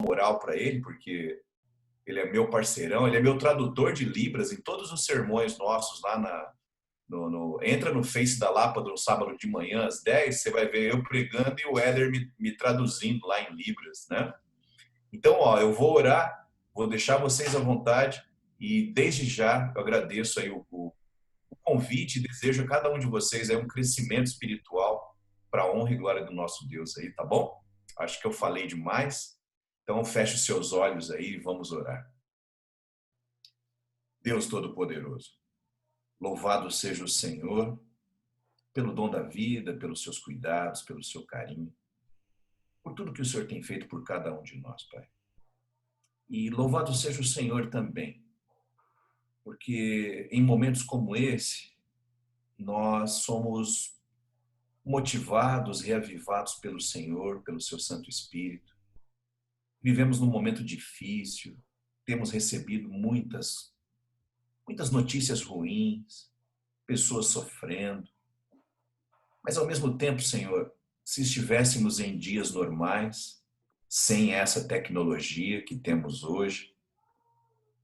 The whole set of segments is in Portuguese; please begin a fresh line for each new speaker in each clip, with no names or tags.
moral para ele, porque ele é meu parceirão, ele é meu tradutor de Libras em todos os sermões nossos lá entra no Face da Lapa no sábado de manhã às 10, você vai ver eu pregando e o Éder me traduzindo lá em Libras, né? Então, eu vou orar, vou deixar vocês à vontade e desde já eu agradeço aí o convite e desejo a cada um de vocês aí um crescimento espiritual para a honra e glória do nosso Deus aí, tá bom? Acho que eu falei demais, então feche os seus olhos aí e vamos orar. Deus Todo-Poderoso, louvado seja o Senhor pelo dom da vida, pelos seus cuidados, pelo seu carinho, por tudo que o Senhor tem feito por cada um de nós, Pai. E louvado seja o Senhor também, porque em momentos como esse, nós somos motivados, reavivados pelo Senhor, pelo seu Santo Espírito. Vivemos num momento difícil, temos recebido muitas notícias ruins, pessoas sofrendo. Mas ao mesmo tempo, Senhor, se estivéssemos em dias normais, sem essa tecnologia que temos hoje,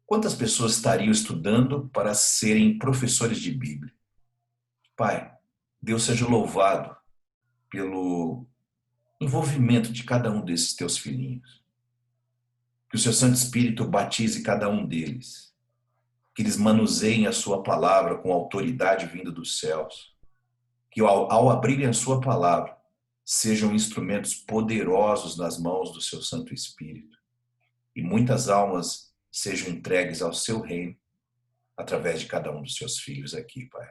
quantas pessoas estariam estudando para serem professores de Bíblia? Pai, Deus seja louvado pelo envolvimento de cada um desses teus filhinhos. Que o seu Santo Espírito batize cada um deles. Que eles manuseiem a sua palavra com autoridade vinda dos céus. Que ao abrirem a sua palavra, sejam instrumentos poderosos nas mãos do seu Santo Espírito. E muitas almas sejam entregues ao seu reino através de cada um dos seus filhos aqui, Pai.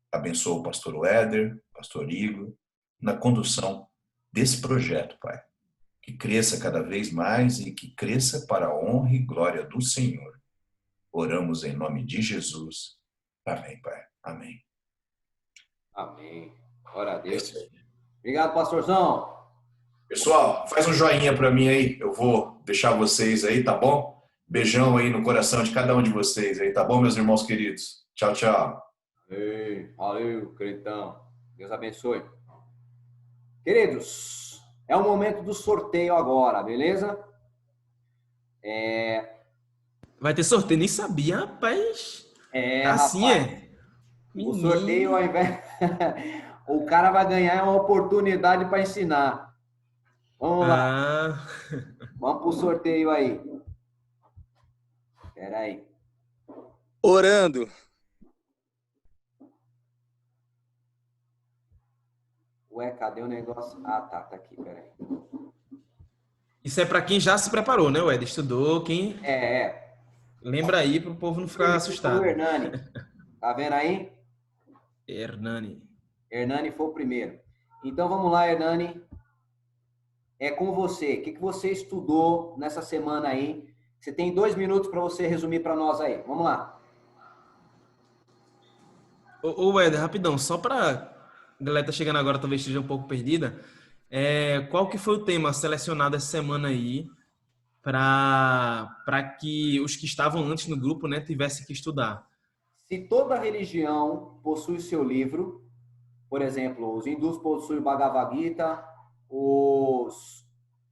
Abençoa o pastor Éder, pastor Igor, na condução desse projeto, Pai. Que cresça cada vez mais e que cresça para a honra e glória do Senhor. Oramos em nome de Jesus. Amém, Pai. Amém.
Amém. Glória a Deus. Obrigado, pastorzão.
Pessoal, faz um joinha para mim aí. Eu vou deixar vocês aí, tá bom? Beijão aí no coração de cada um de vocês aí, tá bom, meus irmãos queridos? Tchau, tchau.
Valeu, crentão. Deus abençoe. Queridos, é o momento do sorteio agora, beleza?
Vai ter sorteio, nem sabia, rapaz. Assim
rapaz.
é.
O sorteio, ao invés... o cara vai ganhar uma oportunidade para ensinar. Vamos lá. Vamos pro sorteio aí. Espera aí.
Orando.
Ué, cadê o negócio? Ah, tá aqui, peraí.
Isso é para quem já se preparou, né, Ed? Estudou, quem...
É.
Lembra aí para o povo não ficar assustado.
O Hernani. Tá vendo aí?
Hernani
foi o primeiro. Então, vamos lá, Hernani. É com você. O que você estudou nessa semana aí? Você tem 2 minutos para você resumir para nós aí. Vamos lá.
Ô, Ed, rapidão, só para a galera tá chegando agora, talvez esteja um pouco perdida. Qual que foi o tema selecionado essa semana aí para que os que estavam antes no grupo, né, tivessem que estudar?
Se toda religião possui seu livro, por exemplo, os hindus possuem o Bhagavad Gita, os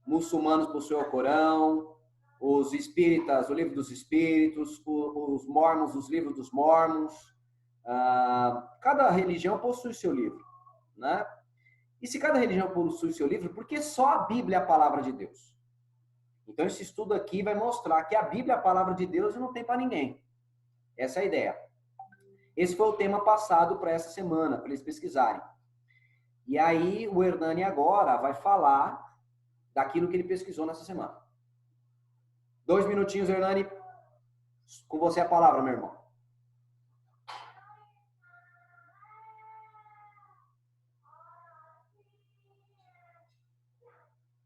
muçulmanos possuem o Corão, os espíritas, o livro dos espíritos, os mormons, os livros dos mormons. Cada religião possui seu livro, né? E se cada religião possui seu livro, por que só a Bíblia é a palavra de Deus? Então, esse estudo aqui vai mostrar que a Bíblia é a palavra de Deus e não tem para ninguém. Essa é a ideia. Esse foi o tema passado para essa semana, para eles pesquisarem. E aí, o Hernani agora vai falar daquilo que ele pesquisou nessa semana. 2 minutinhos, Hernani. Com você a palavra, meu irmão.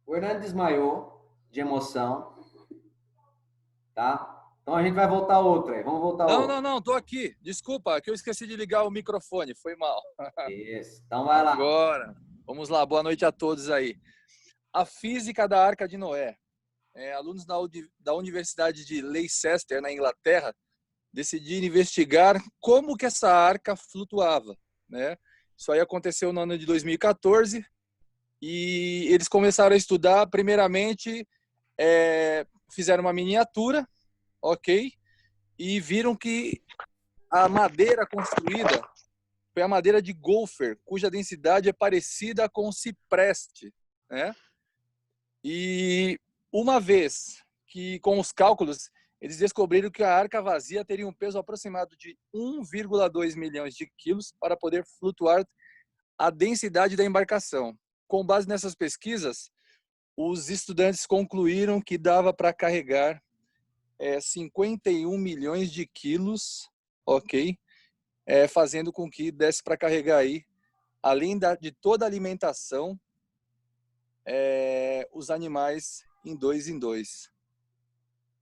O Hernani desmaiou de emoção. Tá? Então a gente vai voltar outra aí. Vamos voltar outra.
Não, tô aqui. Desculpa, que eu esqueci de ligar o microfone. Foi mal.
Isso. Então vai lá.
Agora. Vamos lá. Boa noite a todos aí. A física da Arca de Noé. Alunos da Universidade de Leicester, na Inglaterra, decidiram investigar como que essa arca flutuava, né? Isso aí aconteceu no ano de 2014 e eles começaram a estudar, primeiramente, fizeram uma miniatura, ok? E viram que a madeira construída foi a madeira de gopher, cuja densidade é parecida com o cipreste, né? E uma vez que, com os cálculos, eles descobriram que a arca vazia teria um peso aproximado de 1,2 milhões de quilos para poder flutuar a densidade da embarcação. Com base nessas pesquisas, os estudantes concluíram que dava para carregar 51 milhões de quilos, ok? Fazendo com que desse para carregar aí, além de toda a alimentação, os animais em dois,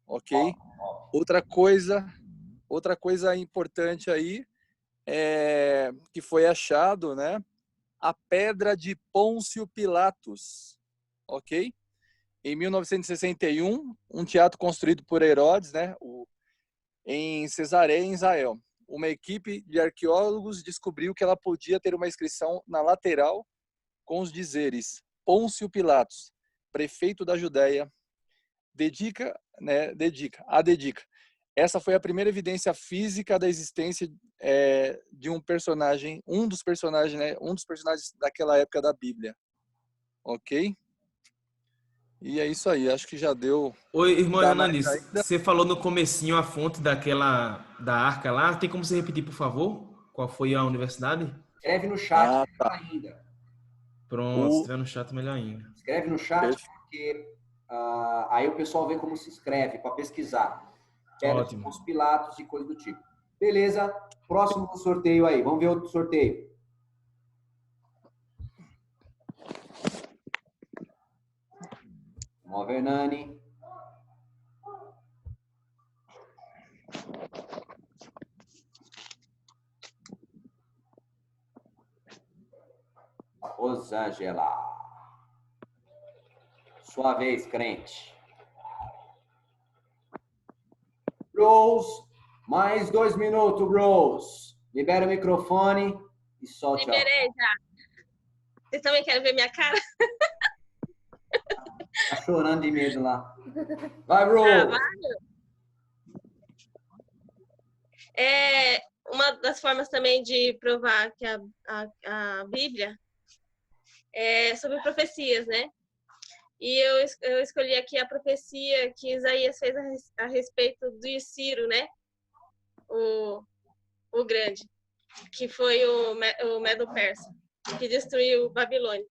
ok? Outra coisa importante aí que foi achado, né? A pedra de Pôncio Pilatos, ok? Em 1961, um teatro construído por Herodes, né? Em Cesareia, em Israel. Uma equipe de arqueólogos descobriu que ela podia ter uma inscrição na lateral com os dizeres: Pôncio Pilatos, prefeito da Judéia, dedica. Essa foi a primeira evidência física da existência de um personagem, um dos personagens daquela época da Bíblia. Ok? E é isso aí, acho que já deu.
Oi, irmão
Dá mais
Hernani,
ainda?
você falou no comecinho a fonte da arca lá. Tem como você repetir, por favor? Qual foi a universidade?
Escreve no chat,
Ah,
melhor
tá.
ainda.
Pronto, se tiver no chat, melhor ainda.
Escreve no chat, porque aí o pessoal vê como se escreve, para pesquisar. Pedra de
Ótimo.
Pôncio Pilatos e coisa do tipo. Beleza, próximo sorteio aí. Vamos ver outro sorteio. Vamos ver, Hernani. Rosângela. Sua vez, crente. Rose, mais 2 minutos, Rose. Libera o microfone e solte.
Liberei já. Vocês também querem ver minha cara?
Tá chorando de medo lá. Vai, Rose.
Uma das formas também de provar que a Bíblia é sobre profecias, né? E eu escolhi aqui a profecia que Isaías fez a respeito de Ciro, né? O grande, que foi o Medo-Persa, que destruiu Babilônia.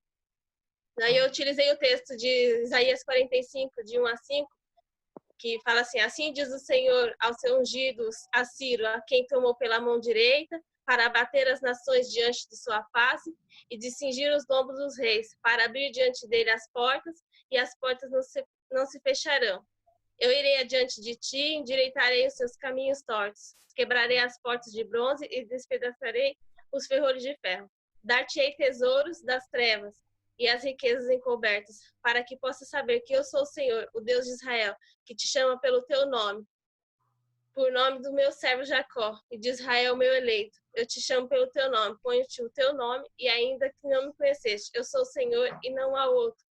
Daí eu utilizei o texto de Isaías 45, de 1 a 5, que fala assim: assim diz o Senhor aos seus ungidos, a Ciro, a quem tomou pela mão direita, para abater as nações diante de sua face e de cingir os lombos dos reis, para abrir diante dele as portas, e as portas não se fecharão. Eu irei adiante de ti, endireitarei os seus caminhos tortos, quebrarei as portas de bronze e despedaçarei os ferrolhos de ferro. Dar-te-ei tesouros das trevas e as riquezas encobertas, para que possas saber que eu sou o Senhor, o Deus de Israel, que te chama pelo teu nome, por nome do meu servo Jacó, e de Israel, meu eleito. Eu te chamo pelo teu nome, ponho-te o teu nome, e ainda que não me conheceste, eu sou o Senhor e não há outro.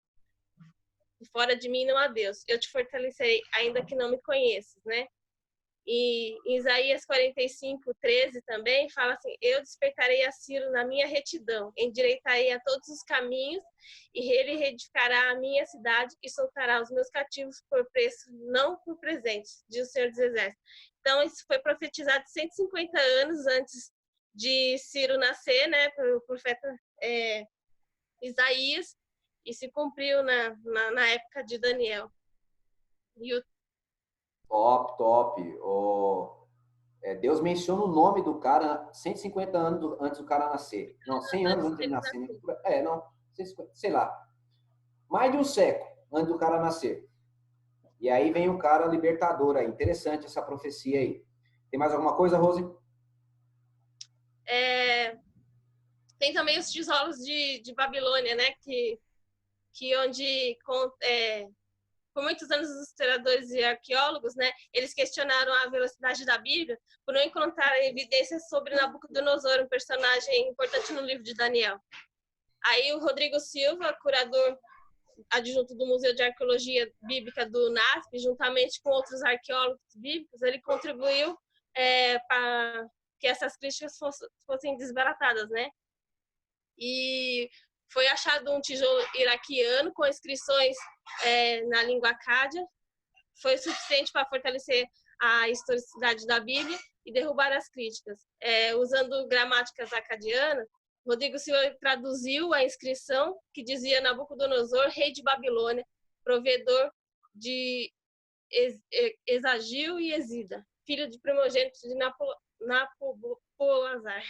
E fora de mim não há Deus. Eu te fortalecerei, ainda que não me conheças, né? E em Isaías 45, 13 também fala assim: eu despertarei a Ciro na minha retidão, endireitarei a todos os caminhos, e ele reedificará a minha cidade e soltará os meus cativos por preço, não por presentes, diz o Senhor dos Exércitos. Então, isso foi profetizado 150 anos antes de Ciro nascer, né, pelo profeta Isaías, e se cumpriu na época de Daniel. E o
Top. Deus menciona o nome do cara 150 anos antes do cara nascer. Não, 100 anos antes dele nascer. Não, 150, sei lá. Mais de um século antes do cara nascer. E aí vem o cara libertador aí. Interessante essa profecia aí. Tem mais alguma coisa, Rose?
Tem também os tijolos de Babilônia, né? Que onde... por muitos anos, os historiadores e arqueólogos, né, eles questionaram a velocidade da Bíblia por não encontrar evidências sobre Nabucodonosor, um personagem importante no livro de Daniel. Aí o Rodrigo Silva, curador adjunto do Museu de Arqueologia Bíblica do NASP, juntamente com outros arqueólogos bíblicos, ele contribuiu para que essas críticas fossem desbaratadas, né? E foi achado um tijolo iraquiano com inscrições na língua acádia. Foi suficiente para fortalecer a historicidade da Bíblia e derrubar as críticas. Usando gramáticas acadianas, Rodrigo Silva traduziu a inscrição que dizia Nabucodonosor, rei de Babilônia, provedor de Exagil e Exida, filho de primogênito de Napolazar.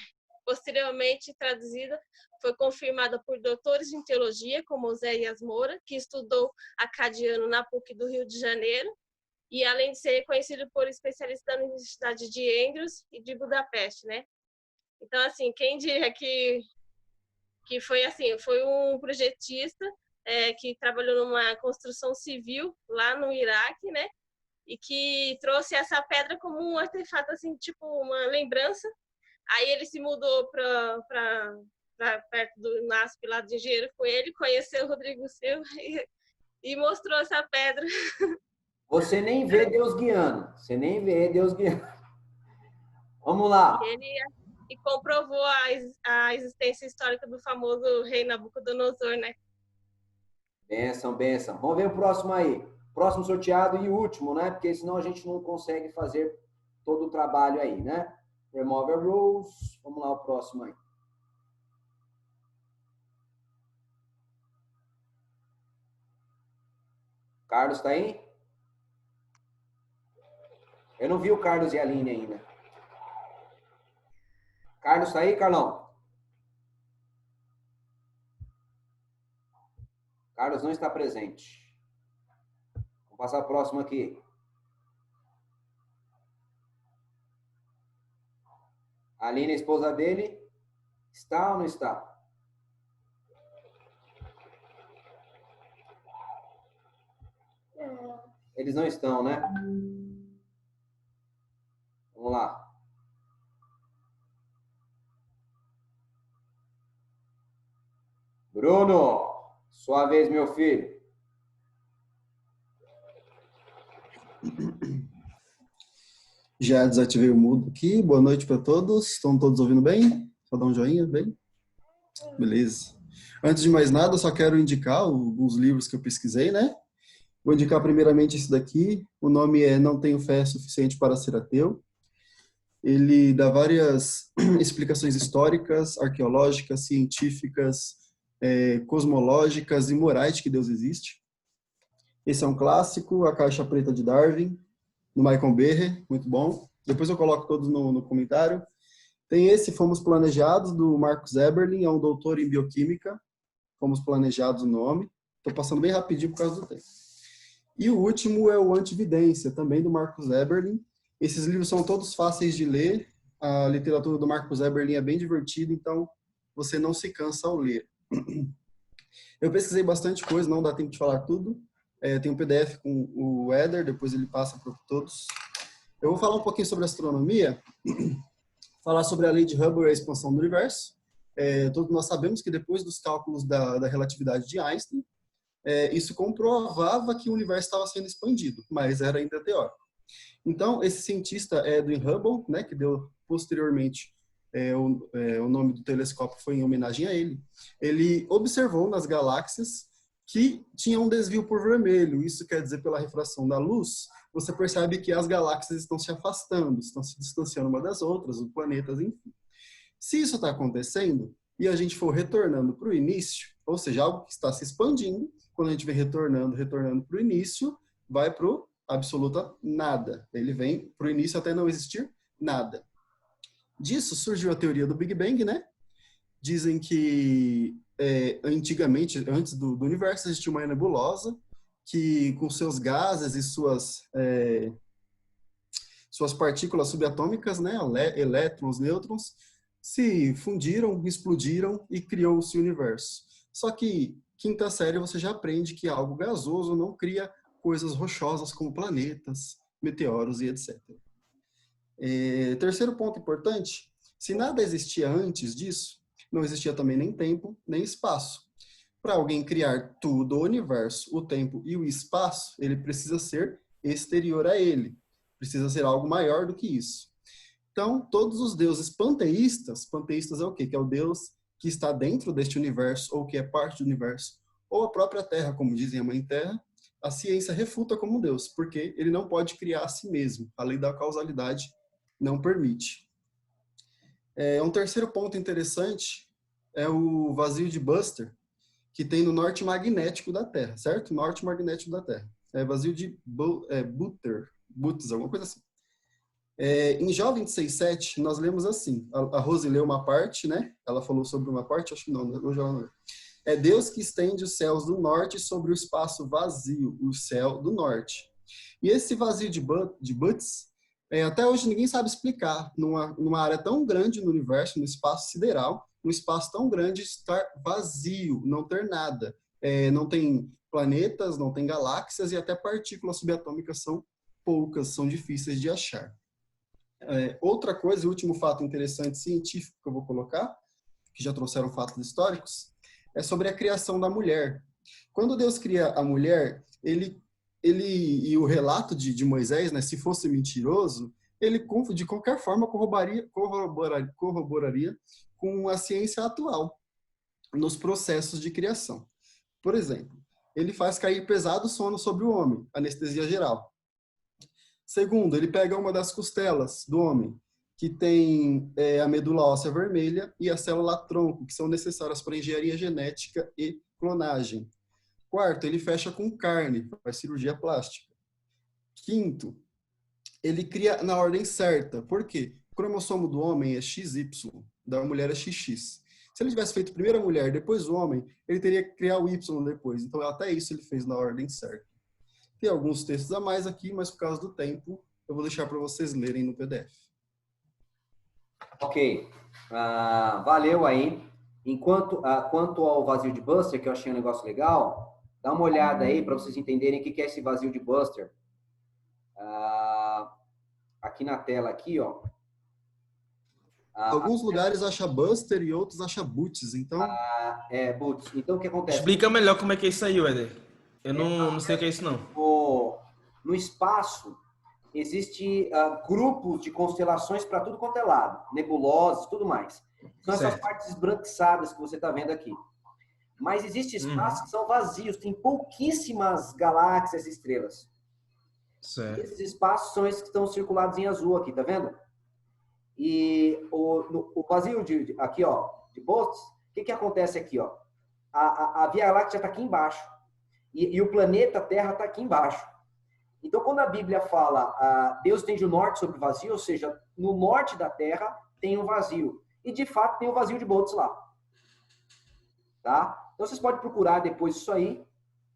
Posteriormente traduzida, foi confirmada por doutores em teologia, como Oséias Moura, que estudou acadiano na PUC do Rio de Janeiro, e além de ser reconhecido por especialistas da Universidade de Andrews e de Budapeste, né? Então, assim, quem diria que foi assim, foi um projetista que trabalhou numa construção civil lá no Iraque, né? E que trouxe essa pedra como um artefato, assim, tipo uma lembrança. Aí ele se mudou para perto do NASP, lá de Engenheiro Coelho, conheceu o Rodrigo Silva e mostrou essa pedra.
Você nem vê Deus guiando. Você nem vê Deus guiando. Vamos lá.
E comprovou a existência histórica do famoso rei Nabucodonosor, né?
Benção, benção. Vamos ver o próximo aí. Próximo sorteado e o último, né? Porque senão a gente não consegue fazer todo o trabalho aí, né? Remove rules. Vamos lá, o próximo aí. Carlos tá aí? Eu não vi o Carlos e a Aline ainda. Carlos tá aí, Carlão? Carlos não está presente. Vou passar o próximo aqui. A Aline, a esposa dele, está ou não está? Eles não estão, né? Vamos lá. Bruno, sua vez, meu filho.
Já desativei o mudo aqui. Boa noite para todos. Estão todos ouvindo bem? Só dá um joinha, bem? Beleza. Antes de mais nada, eu só quero indicar alguns livros que eu pesquisei, né? Vou indicar primeiramente esse daqui. O nome é Não Tenho Fé Suficiente para Ser Ateu. Ele dá várias explicações históricas, arqueológicas, científicas, cosmológicas e morais de que Deus existe. Esse é um clássico, A Caixa Preta de Darwin, do Michael Behe, muito bom. Depois eu coloco todos no comentário. Tem esse, Fomos Planejados, do Marcus Eberlin, é um doutor em bioquímica. Fomos Planejados o nome. Estou passando bem rapidinho por causa do tempo. E o último é o Antividência, também do Marcus Eberlin. Esses livros são todos fáceis de ler. A literatura do Marcus Eberlin é bem divertida, então você não se cansa ao ler. Eu pesquisei bastante coisa, não dá tempo de falar tudo. Tem um PDF com o Éder, depois ele passa para todos. Eu vou falar um pouquinho sobre astronomia, falar sobre a lei de Hubble e a expansão do universo. Todos nós sabemos que depois dos cálculos da relatividade de Einstein, isso comprovava que o universo estava sendo expandido, mas era ainda teórico. Então, esse cientista Edwin Hubble, né, que deu posteriormente o nome do telescópio foi em homenagem a ele, ele observou nas galáxias que tinha um desvio por vermelho. Isso quer dizer, pela refração da luz, você percebe que as galáxias estão se afastando, estão se distanciando uma das outras, os planetas, enfim. Se isso está acontecendo e a gente for retornando para o início, ou seja, algo que está se expandindo, quando a gente vem retornando para o início, vai para o absoluta nada. Ele vem para o início até não existir nada. Disso surgiu a teoria do Big Bang, né? Dizem que antigamente, antes do universo, existia uma nebulosa que, com seus gases e suas partículas subatômicas, né, elétrons, nêutrons, se fundiram, explodiram e criou-se o universo. Só que, quinta série, você já aprende que algo gasoso não cria coisas rochosas como planetas, meteoros e etc. Terceiro ponto importante, se nada existia antes disso, não existia também nem tempo, nem espaço. Para alguém criar tudo, o universo, o tempo e o espaço, ele precisa ser exterior a ele. Precisa ser algo maior do que isso. Então, todos os deuses panteístas, panteístas é o quê? Que é o Deus que está dentro deste universo, ou que é parte do universo, ou a própria Terra, como dizem a Mãe Terra, a ciência refuta como Deus, porque ele não pode criar a si mesmo. A lei da causalidade não permite. Um terceiro ponto interessante é o vazio de Buster, que tem no norte magnético da Terra, certo? Norte magnético da Terra. É vazio de Butzer, alguma coisa assim. Em Jó 26:7, nós lemos assim, a Rose leu uma parte, né? Ela falou sobre uma parte, acho que não, hoje ela não leu. É Deus que estende os céus do norte sobre o espaço vazio, o céu do norte. E esse vazio de Butz, até hoje ninguém sabe explicar, numa área tão grande no universo, no espaço sideral, um espaço tão grande estar vazio, não ter nada. Não tem planetas, não tem galáxias e até partículas subatômicas são poucas, são difíceis de achar. Outra coisa, o último fato interessante científico que eu vou colocar, que já trouxeram fatos históricos, é sobre a criação da mulher. Quando Deus cria a mulher, ele e o relato de Moisés, né, se fosse mentiroso, ele de qualquer forma corroboraria com a ciência atual nos processos de criação. Por exemplo, ele faz cair pesado sono sobre o homem, anestesia geral. Segundo, ele pega uma das costelas do homem, que tem a medula óssea vermelha e a célula tronco, que são necessárias para engenharia genética e clonagem. Quarto, ele fecha com carne, faz cirurgia plástica. Quinto, ele cria na ordem certa. Por quê? O cromossomo do homem é XY, da mulher é XX. Se ele tivesse feito primeiro a mulher, depois o homem, ele teria que criar o Y depois. Então, até isso ele fez na ordem certa. Tem alguns textos a mais aqui, mas por causa do tempo, eu vou deixar para vocês lerem no PDF.
Ok. Valeu aí. Quanto ao vazio de Buster, que eu achei um negócio legal, dá uma olhada aí para vocês entenderem o que é esse vazio de Buster. Aqui na tela, aqui, ó.
Alguns lugares acham Buster e outros acham Boots, então...
Boots. Então, o que acontece?
Explica melhor como é que é isso aí, Éder. Eu não sei o que é isso, não.
No espaço, existe grupos de constelações para tudo quanto é lado. Nebulosas, tudo mais. São essas partes esbranquiçadas que você está vendo aqui. Mas existem espaços que são vazios. Tem pouquíssimas galáxias e estrelas.
Certo.
Esses espaços são esses que estão circulados em azul aqui, tá vendo? E o vazio aqui, ó, de Boots, o que acontece aqui, ó? A Via Láctea está aqui embaixo. E o planeta Terra está aqui embaixo. Então, quando a Bíblia fala Deus tende o norte sobre o vazio, ou seja, no norte da Terra tem um vazio. E, de fato, tem o vazio de Boots lá. Tá? Então, vocês podem procurar depois isso aí,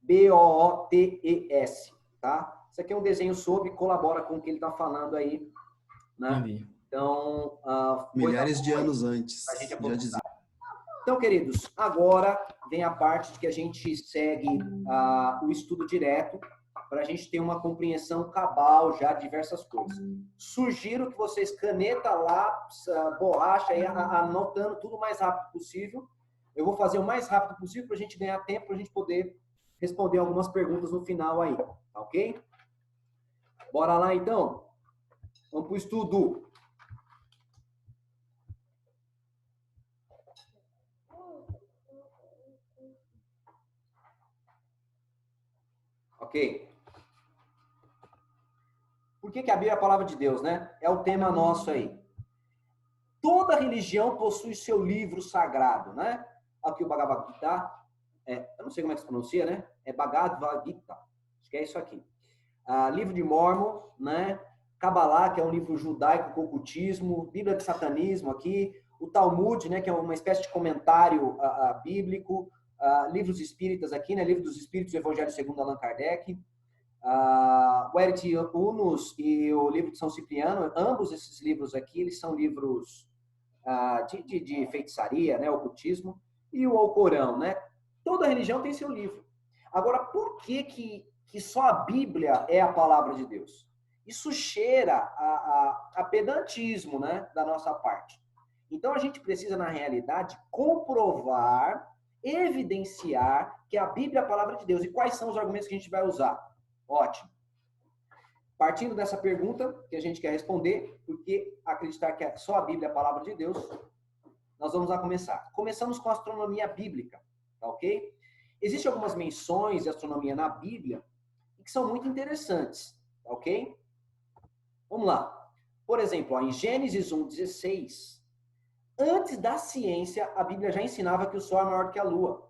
Bootes, tá? Isso aqui é um desenho sobre, colabora com o que ele está falando aí, né?
Entendi.
Então,
milhares de anos antes,
a gente
já dizia.
Então, queridos, agora vem a parte de que a gente segue o estudo direto para a gente ter uma compreensão cabal já de diversas coisas. Sugiro que vocês caneta lá, borracha aí, anotando tudo o mais rápido possível. Eu vou fazer o mais rápido possível para a gente ganhar tempo, para a gente poder responder algumas perguntas no final aí, tá ok? Bora lá, então? Vamos para o estudo. Ok? Por que a Bíblia é a palavra de Deus, né? É o tema nosso aí. Toda religião possui seu livro sagrado, né? Aqui o Bhagavad Gita. Eu não sei como é que se pronuncia, né? É Bhagavad Gita. Acho que é isso aqui. Livro de Mórmon, né? Kabbalah, que é um livro judaico com ocultismo. Bíblia de satanismo aqui. O Talmud, né? Que é uma espécie de comentário bíblico. Livros espíritas aqui, né? Livro dos Espíritos, o Evangelho segundo Allan Kardec. O Erit Unus e o livro de São Cipriano, ambos esses livros aqui, eles são livros de feitiçaria, né? Ocultismo. E o Alcorão, né? Toda religião tem seu livro. Agora, por que só a Bíblia é a palavra de Deus? Isso cheira a pedantismo, né? Da nossa parte. Então, a gente precisa, na realidade, comprovar evidenciar que a Bíblia é a palavra de Deus. E quais são os argumentos que a gente vai usar? Ótimo. Partindo dessa pergunta que a gente quer responder, porque acreditar que só a Bíblia é a palavra de Deus, nós vamos lá começar. Começamos com a astronomia bíblica, tá ok? Existem algumas menções de astronomia na Bíblia que são muito interessantes, tá ok? Vamos lá. Por exemplo, ó, em Gênesis 1:16, antes da ciência, a Bíblia já ensinava que o Sol é maior que a Lua.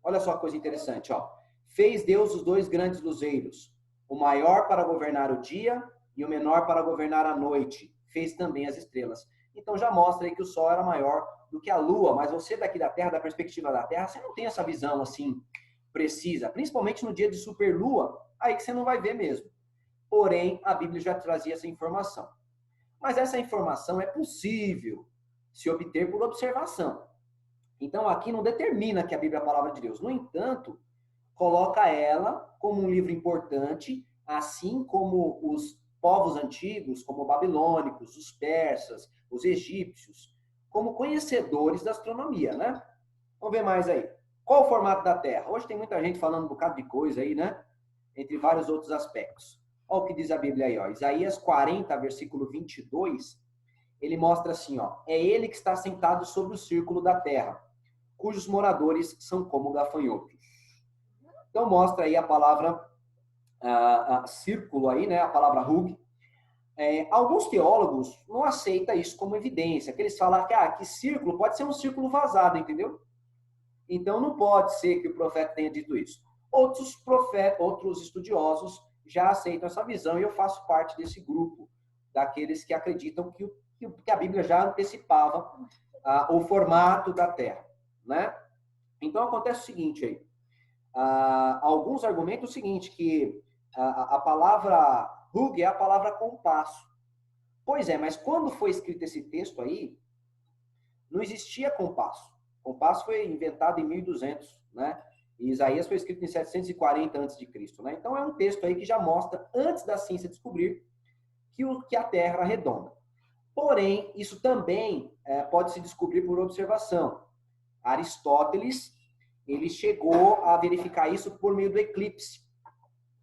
Olha só que coisa interessante, ó. Fez Deus os dois grandes luzeiros, o maior para governar o dia e o menor para governar a noite. Fez também as estrelas. Então já mostra aí que o Sol era maior do que a Lua, mas você daqui da Terra, da perspectiva da Terra, você não tem essa visão assim precisa, principalmente no dia de superlua, aí que você não vai ver mesmo. Porém, a Bíblia já trazia essa informação. Mas essa informação é possível se obter por observação. Então aqui não determina que a Bíblia é a palavra de Deus. No entanto, coloca ela como um livro importante, assim como os povos antigos, como os babilônicos, os persas, os egípcios, como conhecedores da astronomia, né? Vamos ver mais aí. Qual o formato da Terra? Hoje tem muita gente falando um bocado de coisa aí, né? Entre vários outros aspectos. Olha o que diz a Bíblia aí, ó. Isaías 40, versículo 22, ele mostra assim, ó. É ele que está sentado sobre o círculo da terra, cujos moradores são como gafanhotos. Então mostra aí a palavra círculo aí, né? A palavra Hug. Alguns teólogos não aceitam isso como evidência, que eles falam que círculo pode ser um círculo vazado, entendeu? Então não pode ser que o profeta tenha dito isso. Outros estudiosos já aceitam essa visão e eu faço parte desse grupo daqueles que acreditam que a Bíblia já antecipava o formato da Terra, né? Então acontece o seguinte aí. Alguns argumentam o seguinte, que a palavra Hug é a palavra compasso. Pois é, mas quando foi escrito esse texto aí, não existia compasso. Compasso foi inventado em 1200, né? E Isaías foi escrito em 740 a.C., né? Então é um texto aí que já mostra, antes da ciência descobrir, que a Terra era redonda. Porém, isso também pode se descobrir por observação. Aristóteles, ele chegou a verificar isso por meio do eclipse.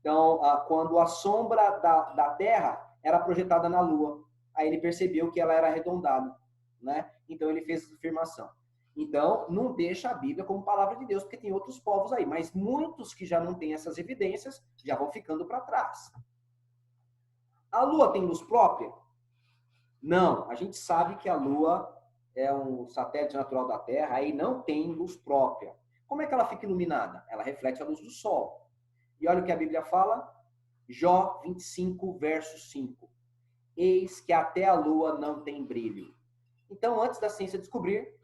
Então, quando a sombra da Terra era projetada na Lua, aí ele percebeu que ela era arredondada, né? Então ele fez essa afirmação. Então, não deixa a Bíblia como palavra de Deus, porque tem outros povos aí, mas muitos que já não têm essas evidências já vão ficando para trás. A Lua tem luz própria? Não, a gente sabe que a Lua é um satélite natural da Terra, aí não tem luz própria. Como é que ela fica iluminada? Ela reflete a luz do Sol. E olha o que a Bíblia fala, Jó 25, verso 5. Eis que até a Lua não tem brilho. Então, antes da ciência descobrir,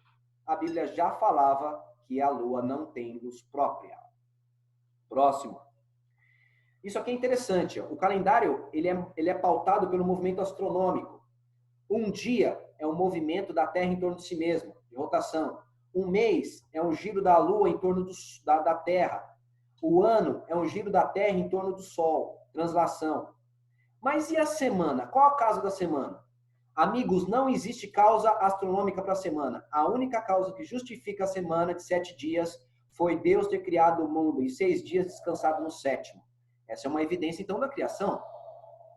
a Bíblia já falava que a Lua não tem luz própria. Próximo. Isso aqui é interessante. O calendário ele é pautado pelo movimento astronômico. Um dia é um movimento da Terra em torno de si mesma, de rotação. Um mês é um giro da Lua em torno da Terra. O ano é um giro da Terra em torno do Sol, translação. Mas e a semana? Qual a causa da semana? Amigos, não existe causa astronômica para a semana. A única causa que justifica a semana de 7 dias foi Deus ter criado o mundo e 6 dias descansado no 7º. Essa é uma evidência, então, da criação,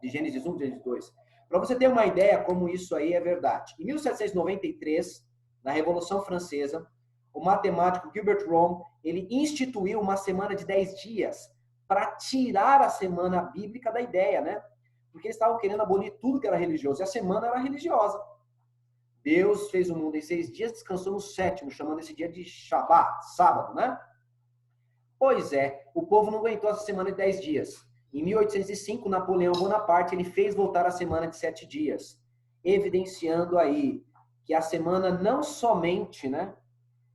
de Gênesis 1, Gênesis 2. Para você ter uma ideia como isso aí é verdade. Em 1793, na Revolução Francesa, o matemático Gilbert Rome, ele instituiu uma semana de 10 dias para tirar a semana bíblica da ideia, né? Porque eles estavam querendo abolir tudo que era religioso, e a semana era religiosa. Deus fez o mundo em 6 dias, descansou no 7º, chamando esse dia de Shabat, sábado, né? Pois é, o povo não aguentou essa semana de 10 dias. Em 1805, Napoleão Bonaparte, ele fez voltar a semana de 7 dias, evidenciando aí que a semana não somente, né,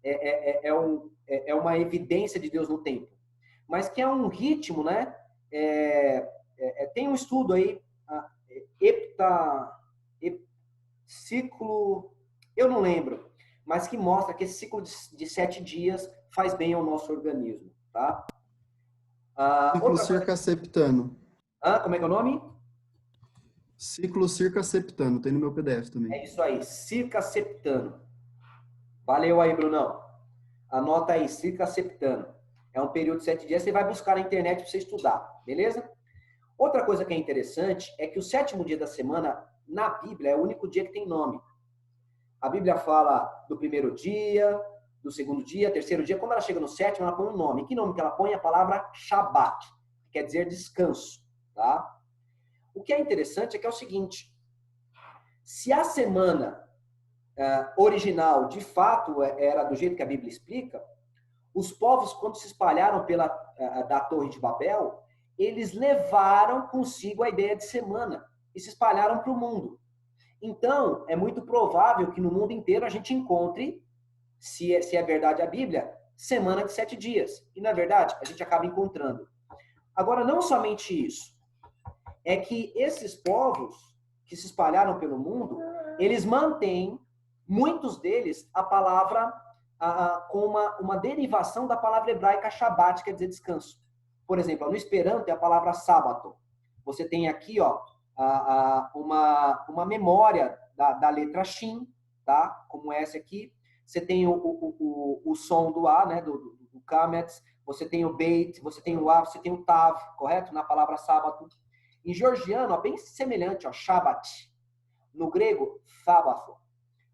é uma evidência de Deus no tempo, mas que é um ritmo, né? Tem um estudo aí, ciclo, eu não lembro, mas que mostra que esse ciclo de 7 dias faz bem ao nosso organismo, tá?
Ciclo circaseptano.
Como é que é o nome?
Ciclo circaseptano, tem no meu PDF também.
É isso aí, circaseptano. Valeu aí, Brunão. Anota aí, circa septano. É um período de 7 dias. Você vai buscar na internet para você estudar, beleza? Outra coisa que é interessante é que o 7º dia da semana, na Bíblia, é o único dia que tem nome. A Bíblia fala do primeiro dia, do segundo dia, terceiro dia. Quando ela chega no 7º, ela põe um nome. Que nome que ela põe? A palavra Shabat, que quer dizer descanso, tá? O que é interessante é que é o seguinte: se a semana original, de fato, era do jeito que a Bíblia explica, os povos, quando se espalharam da Torre de Babel, eles levaram consigo a ideia de semana e se espalharam para o mundo. Então, é muito provável que no mundo inteiro a gente encontre, se é verdade a Bíblia, semana de 7 dias. E, na verdade, a gente acaba encontrando. Agora, não somente isso. É que esses povos que se espalharam pelo mundo, eles mantêm, muitos deles, a palavra com uma derivação da palavra hebraica Shabbat, quer dizer descanso. Por exemplo, no Esperanto é a palavra sábado. Você tem aqui, ó, uma memória da letra Shin, tá? Como essa aqui. Você tem o som do A, né? Do Kametz. Você tem o Beit, você tem o A, você tem o Tav, correto? Na palavra sábado. Em georgiano, ó, bem semelhante, ó, Shabbat. No grego, sábado.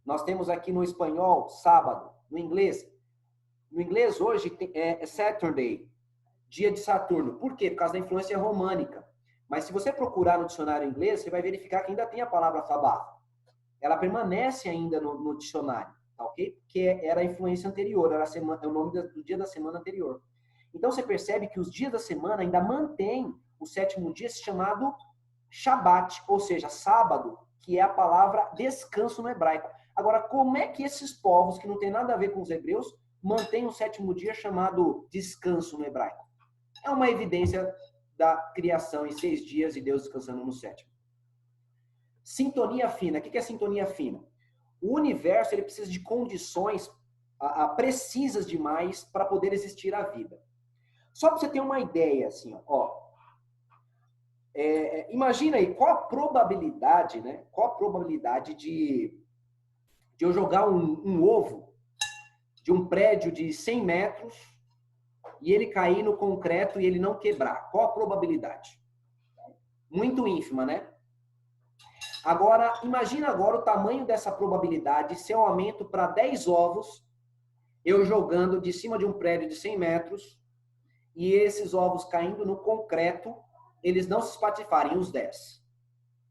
Nós temos aqui no espanhol, sábado. No inglês hoje é Saturday, dia de Saturno. Por quê? Por causa da influência românica. Mas se você procurar no dicionário inglês, você vai verificar que ainda tem a palavra sábado. Ela permanece ainda no dicionário, tá ok? Porque era a influência anterior, era o nome do dia da semana anterior. Então você percebe que os dias da semana ainda mantêm o 7º dia chamado Shabat, ou seja, sábado, que é a palavra descanso no hebraico. Agora, como é que esses povos, que não tem nada a ver com os hebreus, mantêm o 7º dia chamado descanso no hebraico? É uma evidência da criação em 6 dias e Deus descansando no 7º. Sintonia fina. O que é sintonia fina? O universo ele precisa de condições precisas demais para poder existir a vida. Só para você ter uma ideia, assim, ó. Imagina aí, qual a probabilidade, né? Qual a probabilidade de eu jogar um ovo de um prédio de 100 metros e ele cair no concreto e ele não quebrar? Qual a probabilidade? Muito ínfima, né? Agora, imagina agora o tamanho dessa probabilidade se eu aumento para 10 ovos, eu jogando de cima de um prédio de 100 metros e esses ovos caindo no concreto, eles não se espatifarem, os 10.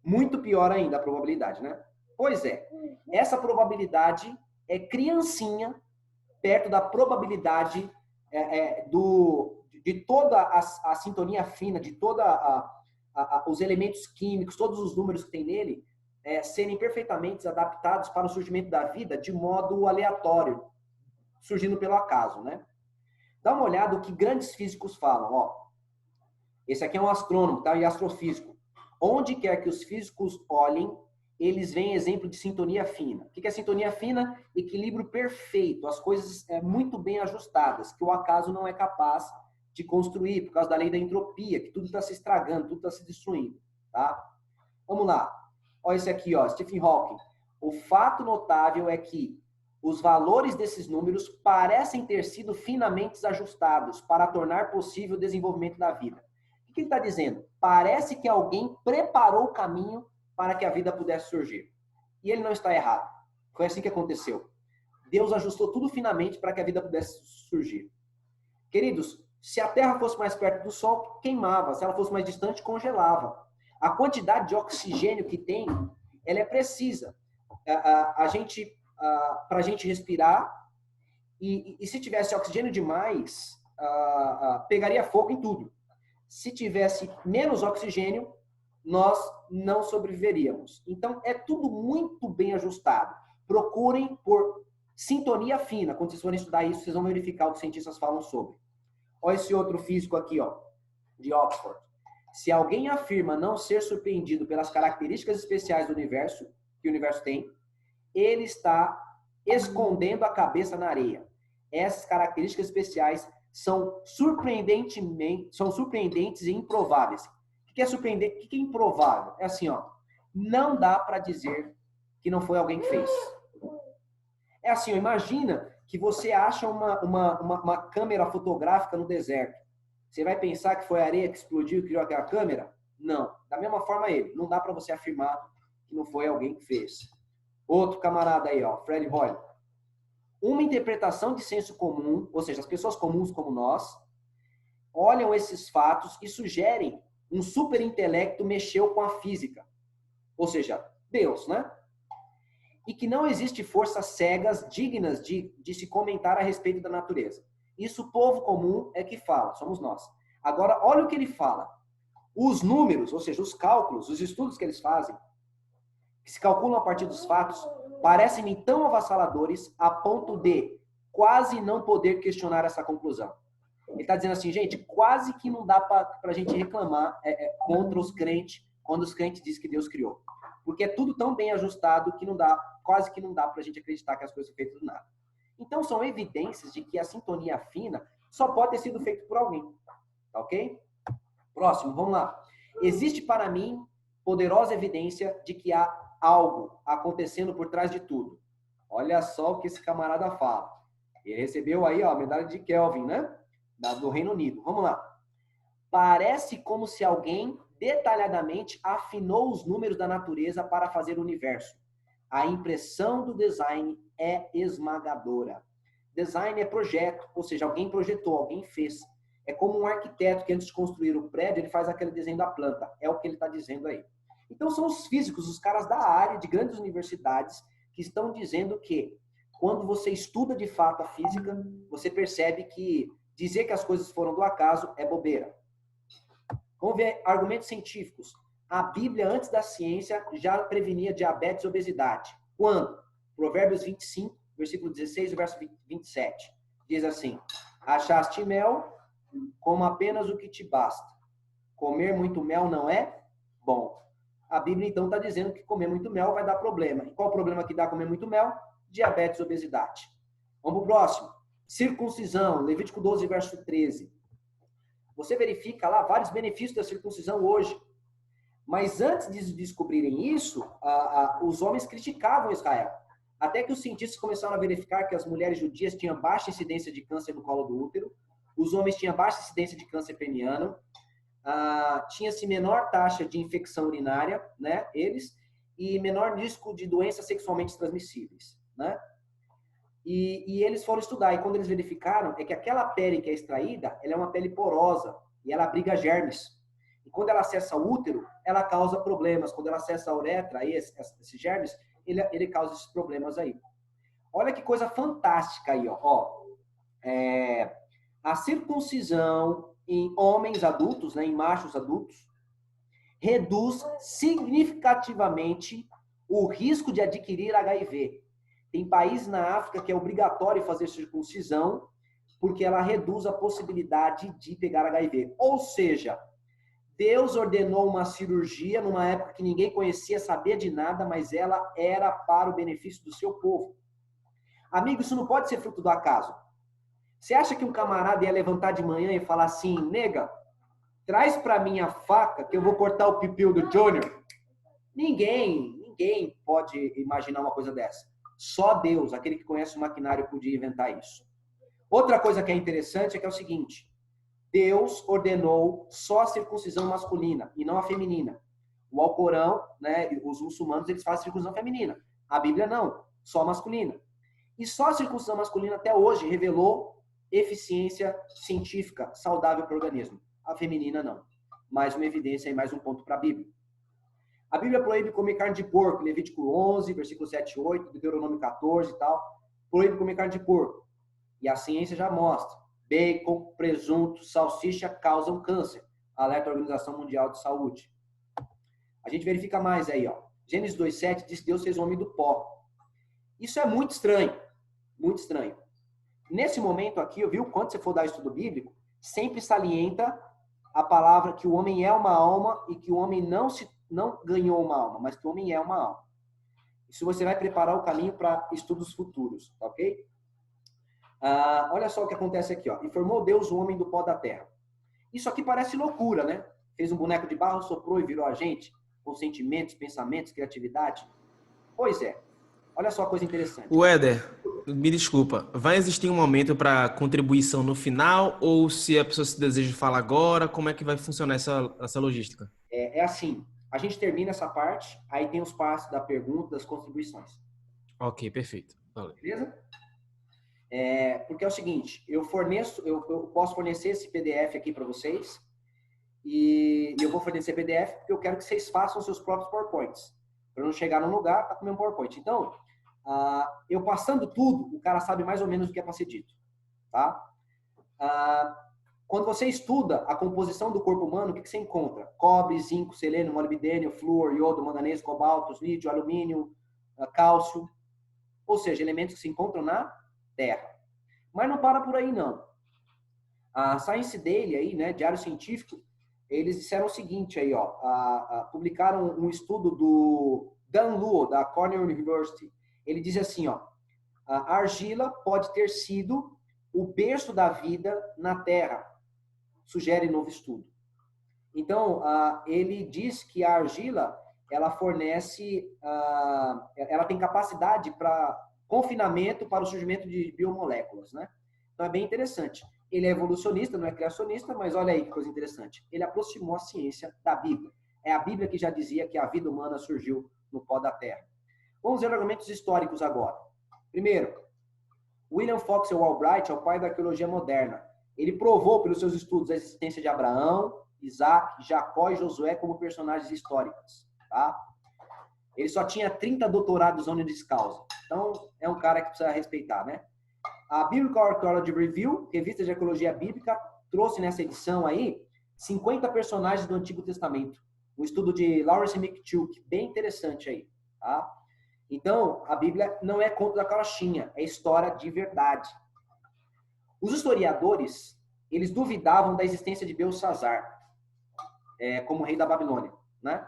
Muito pior ainda a probabilidade, né? Pois é, essa probabilidade é criancinha perto da probabilidade de toda a sintonia fina, de toda os elementos químicos, todos os números que tem nele, serem perfeitamente adaptados para o surgimento da vida de modo aleatório, surgindo pelo acaso, né? Dá uma olhada o que grandes físicos falam, ó. Esse aqui é um astrônomo, tá? E astrofísico. Onde quer que os físicos olhem, eles veem exemplo de sintonia fina. O que é sintonia fina? Equilíbrio perfeito, as coisas muito bem ajustadas, que o acaso não é capaz de construir, por causa da lei da entropia, que tudo está se estragando, tudo está se destruindo, tá? Vamos lá. Olha esse aqui, ó, Stephen Hawking. O fato notável é que os valores desses números parecem ter sido finamente ajustados para tornar possível o desenvolvimento da vida. O que ele está dizendo? Parece que alguém preparou o caminho para que a vida pudesse surgir. E ele não está errado. Foi assim que aconteceu. Deus ajustou tudo finamente para que a vida pudesse surgir. Queridos, se a Terra fosse mais perto do Sol, queimava. Se ela fosse mais distante, congelava. A quantidade de oxigênio que tem, ela é precisa. Para a gente respirar, e se tivesse oxigênio demais, pegaria fogo em tudo. Se tivesse menos oxigênio, nós não sobreviveríamos. Então, é tudo muito bem ajustado. Procurem por sintonia fina. Quando vocês forem estudar isso, vocês vão verificar o que os cientistas falam sobre. Olha esse outro físico aqui, ó, de Oxford. Se alguém afirma não ser surpreendido pelas características especiais do universo, que o universo tem, ele está escondendo a cabeça na areia. Essas características especiais são surpreendentes e improváveis. O que é surpreendente? O que é improvável? É assim, ó, não dá para dizer que não foi alguém que fez. É assim, ó, imagina que você acha uma câmera fotográfica no deserto. Você vai pensar que foi a areia que explodiu e criou aquela câmera? Não. Da mesma forma ele. Não dá para você afirmar que não foi alguém que fez. Outro camarada aí, ó, Fred Hoyle. Uma interpretação de senso comum, ou seja, as pessoas comuns como nós, olham esses fatos e sugerem um superintelecto mexeu com a física. Ou seja, Deus, né? E que não existe forças cegas dignas de se comentar a respeito da natureza. Isso o povo comum é que fala, somos nós. Agora, olha o que ele fala. Os números, ou seja, os cálculos, os estudos que eles fazem, que se calculam a partir dos fatos, parecem-me tão avassaladores a ponto de quase não poder questionar essa conclusão. Ele está dizendo assim, gente, quase que não dá para a gente reclamar contra os crentes, quando os crentes dizem que Deus criou. Porque é tudo tão bem ajustado que não dá, quase que não dá para a gente acreditar que as coisas são feitas do nada. Então, são evidências de que a sintonia fina só pode ter sido feita por alguém. Tá ok? Próximo, vamos lá. Existe para mim poderosa evidência de que há algo acontecendo por trás de tudo. Olha só o que esse camarada fala. Ele recebeu aí, ó, a medalha de Kelvin, né? Do Reino Unido. Vamos lá. Parece como se alguém detalhadamente afinou os números da natureza para fazer o universo. A impressão do design é esmagadora. Design é projeto, ou seja, alguém projetou, alguém fez. É como um arquiteto que antes de construir o prédio, ele faz aquele desenho da planta. É o que ele está dizendo aí. Então são os físicos, os caras da área de grandes universidades que estão dizendo que quando você estuda de fato a física, você percebe que dizer que as coisas foram do acaso é bobeira. Vamos ver argumentos científicos. A Bíblia, antes da ciência, já prevenia diabetes e obesidade. Quando? Provérbios 25, versículo 16 e verso 27. Diz assim, achaste mel, coma apenas o que te basta. Comer muito mel não é bom. A Bíblia, então, está dizendo que comer muito mel vai dar problema. E qual o problema que dá comer muito mel? Diabetes e obesidade. Vamos para o próximo. Circuncisão, Levítico 12, verso 13. Você verifica lá vários benefícios da circuncisão hoje. Mas antes de descobrirem isso, os homens criticavam Israel. Até que os cientistas começaram a verificar que as mulheres judias tinham baixa incidência de câncer no colo do útero, os homens tinham baixa incidência de câncer peniano, tinha-se menor taxa de infecção urinária, né, eles, e menor risco de doenças sexualmente transmissíveis, né? E eles foram estudar, e quando eles verificaram, é que aquela pele que é extraída, ela é uma pele porosa, e ela abriga germes. E quando ela acessa o útero, ela causa problemas. Quando ela acessa a uretra, aí, esses germes, ele causa esses problemas aí. Olha que coisa fantástica aí, ó. A circuncisão em homens adultos, né, em machos adultos, reduz significativamente o risco de adquirir HIV. Tem países na África que é obrigatório fazer circuncisão porque ela reduz a possibilidade de pegar HIV. Ou seja, Deus ordenou uma cirurgia numa época que ninguém conhecia, sabia de nada, mas ela era para o benefício do seu povo. Amigo, isso não pode ser fruto do acaso. Você acha que um camarada ia levantar de manhã e falar assim, nega, traz para mim a faca que eu vou cortar o pipiu do Júnior? Ninguém pode imaginar uma coisa dessa. Só Deus, aquele que conhece o maquinário, podia inventar isso. Outra coisa que é interessante é que é o seguinte, Deus ordenou só a circuncisão masculina e não a feminina. O Alcorão, né, os muçulmanos, eles fazem circuncisão feminina. A Bíblia não, só masculina. E só a circuncisão masculina até hoje revelou eficiência científica saudável para o organismo. A feminina não. Mais uma evidência e mais um ponto para a Bíblia. A Bíblia proíbe comer carne de porco, Levítico 11, versículo 7 e 8, Deuteronômio 14 e tal. Proíbe comer carne de porco. E a ciência já mostra. Bacon, presunto, salsicha causam câncer. Alerta a Organização Mundial de Saúde. A gente verifica mais aí, ó. Gênesis 2:7 diz que Deus fez o homem do pó. Isso é muito estranho. Muito estranho. Nesse momento aqui, viu? Quando você for dar estudo bíblico, sempre salienta a palavra que o homem é uma alma e que o homem não ganhou uma alma, mas que o homem é uma alma. Isso você vai preparar o caminho para estudos futuros, tá ok? Olha só o que acontece aqui, ó. E formou Deus o homem do pó da terra. Isso aqui parece loucura, né? Fez um boneco de barro, soprou e virou a gente, com sentimentos, pensamentos, criatividade. Pois é. Olha só a coisa interessante.
O Éder, me desculpa, vai existir um momento para contribuição no final ou se a pessoa se deseja falar agora, como é que vai funcionar essa logística?
É assim, a gente termina essa parte, aí tem os passos da pergunta, das contribuições.
Ok, perfeito. Valeu.
Beleza? Porque é o seguinte, eu posso fornecer esse PDF aqui para vocês e eu vou fornecer PDF porque eu quero que vocês façam seus próprios PowerPoints, para não chegar num lugar para comer um PowerPoint. Então, eu passando tudo, o cara sabe mais ou menos o que é para ser dito, tá? Quando você estuda a composição do corpo humano, o que você encontra? Cobre, zinco, selênio, molibdênio, flúor, iodo, manganês, cobalto, lítio, alumínio, cálcio, ou seja, elementos que se encontram na Terra. Mas não para por aí, não. A Science Daily, aí, né, Diário Científico, eles disseram o seguinte, aí, ó, publicaram um estudo do Dan Luo, da Cornell University. Ele diz assim, ó, a argila pode ter sido o berço da vida na Terra, sugere novo estudo. Então, ele diz que a argila, ela fornece, ela tem capacidade para confinamento para o surgimento de biomoléculas, né? Então, é bem interessante. Ele é evolucionista, não é criacionista, mas olha aí que coisa interessante. Ele aproximou a ciência da Bíblia. É a Bíblia que já dizia que a vida humana surgiu no pó da Terra. Vamos ver argumentos históricos agora. Primeiro, William Foxell Albright é o pai da arqueologia moderna. Ele provou pelos seus estudos a existência de Abraão, Isaac, Jacó e Josué como personagens históricos, tá? Ele só tinha 30 doutorados honoris causa. Então, é um cara que precisa respeitar, né? A Biblical Archaeology Review, revista de arqueologia bíblica, trouxe nessa edição aí 50 personagens do Antigo Testamento. Um estudo de Lawrence McCulloch, bem interessante aí, tá? Então, a Bíblia não é conto da carochinha, é história de verdade. Os historiadores, eles duvidavam da existência de Belsazar, como rei da Babilônia, né?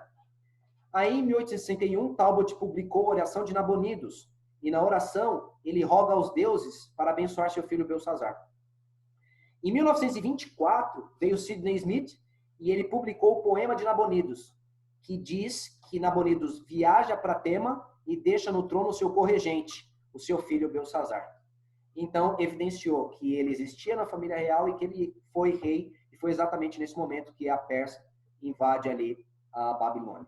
Aí, em 1861, Talbot publicou a oração de Nabonidos, e na oração, ele roga aos deuses para abençoar seu filho Belsazar. Em 1924, veio Sidney Smith, e ele publicou o poema de Nabonidos, que diz que Nabonidos viaja para Tema e deixa no trono o seu corregente, o seu filho Belsazar. Então, evidenciou que ele existia na família real e que ele foi rei, e foi exatamente nesse momento que a Pérsia invade ali a Babilônia.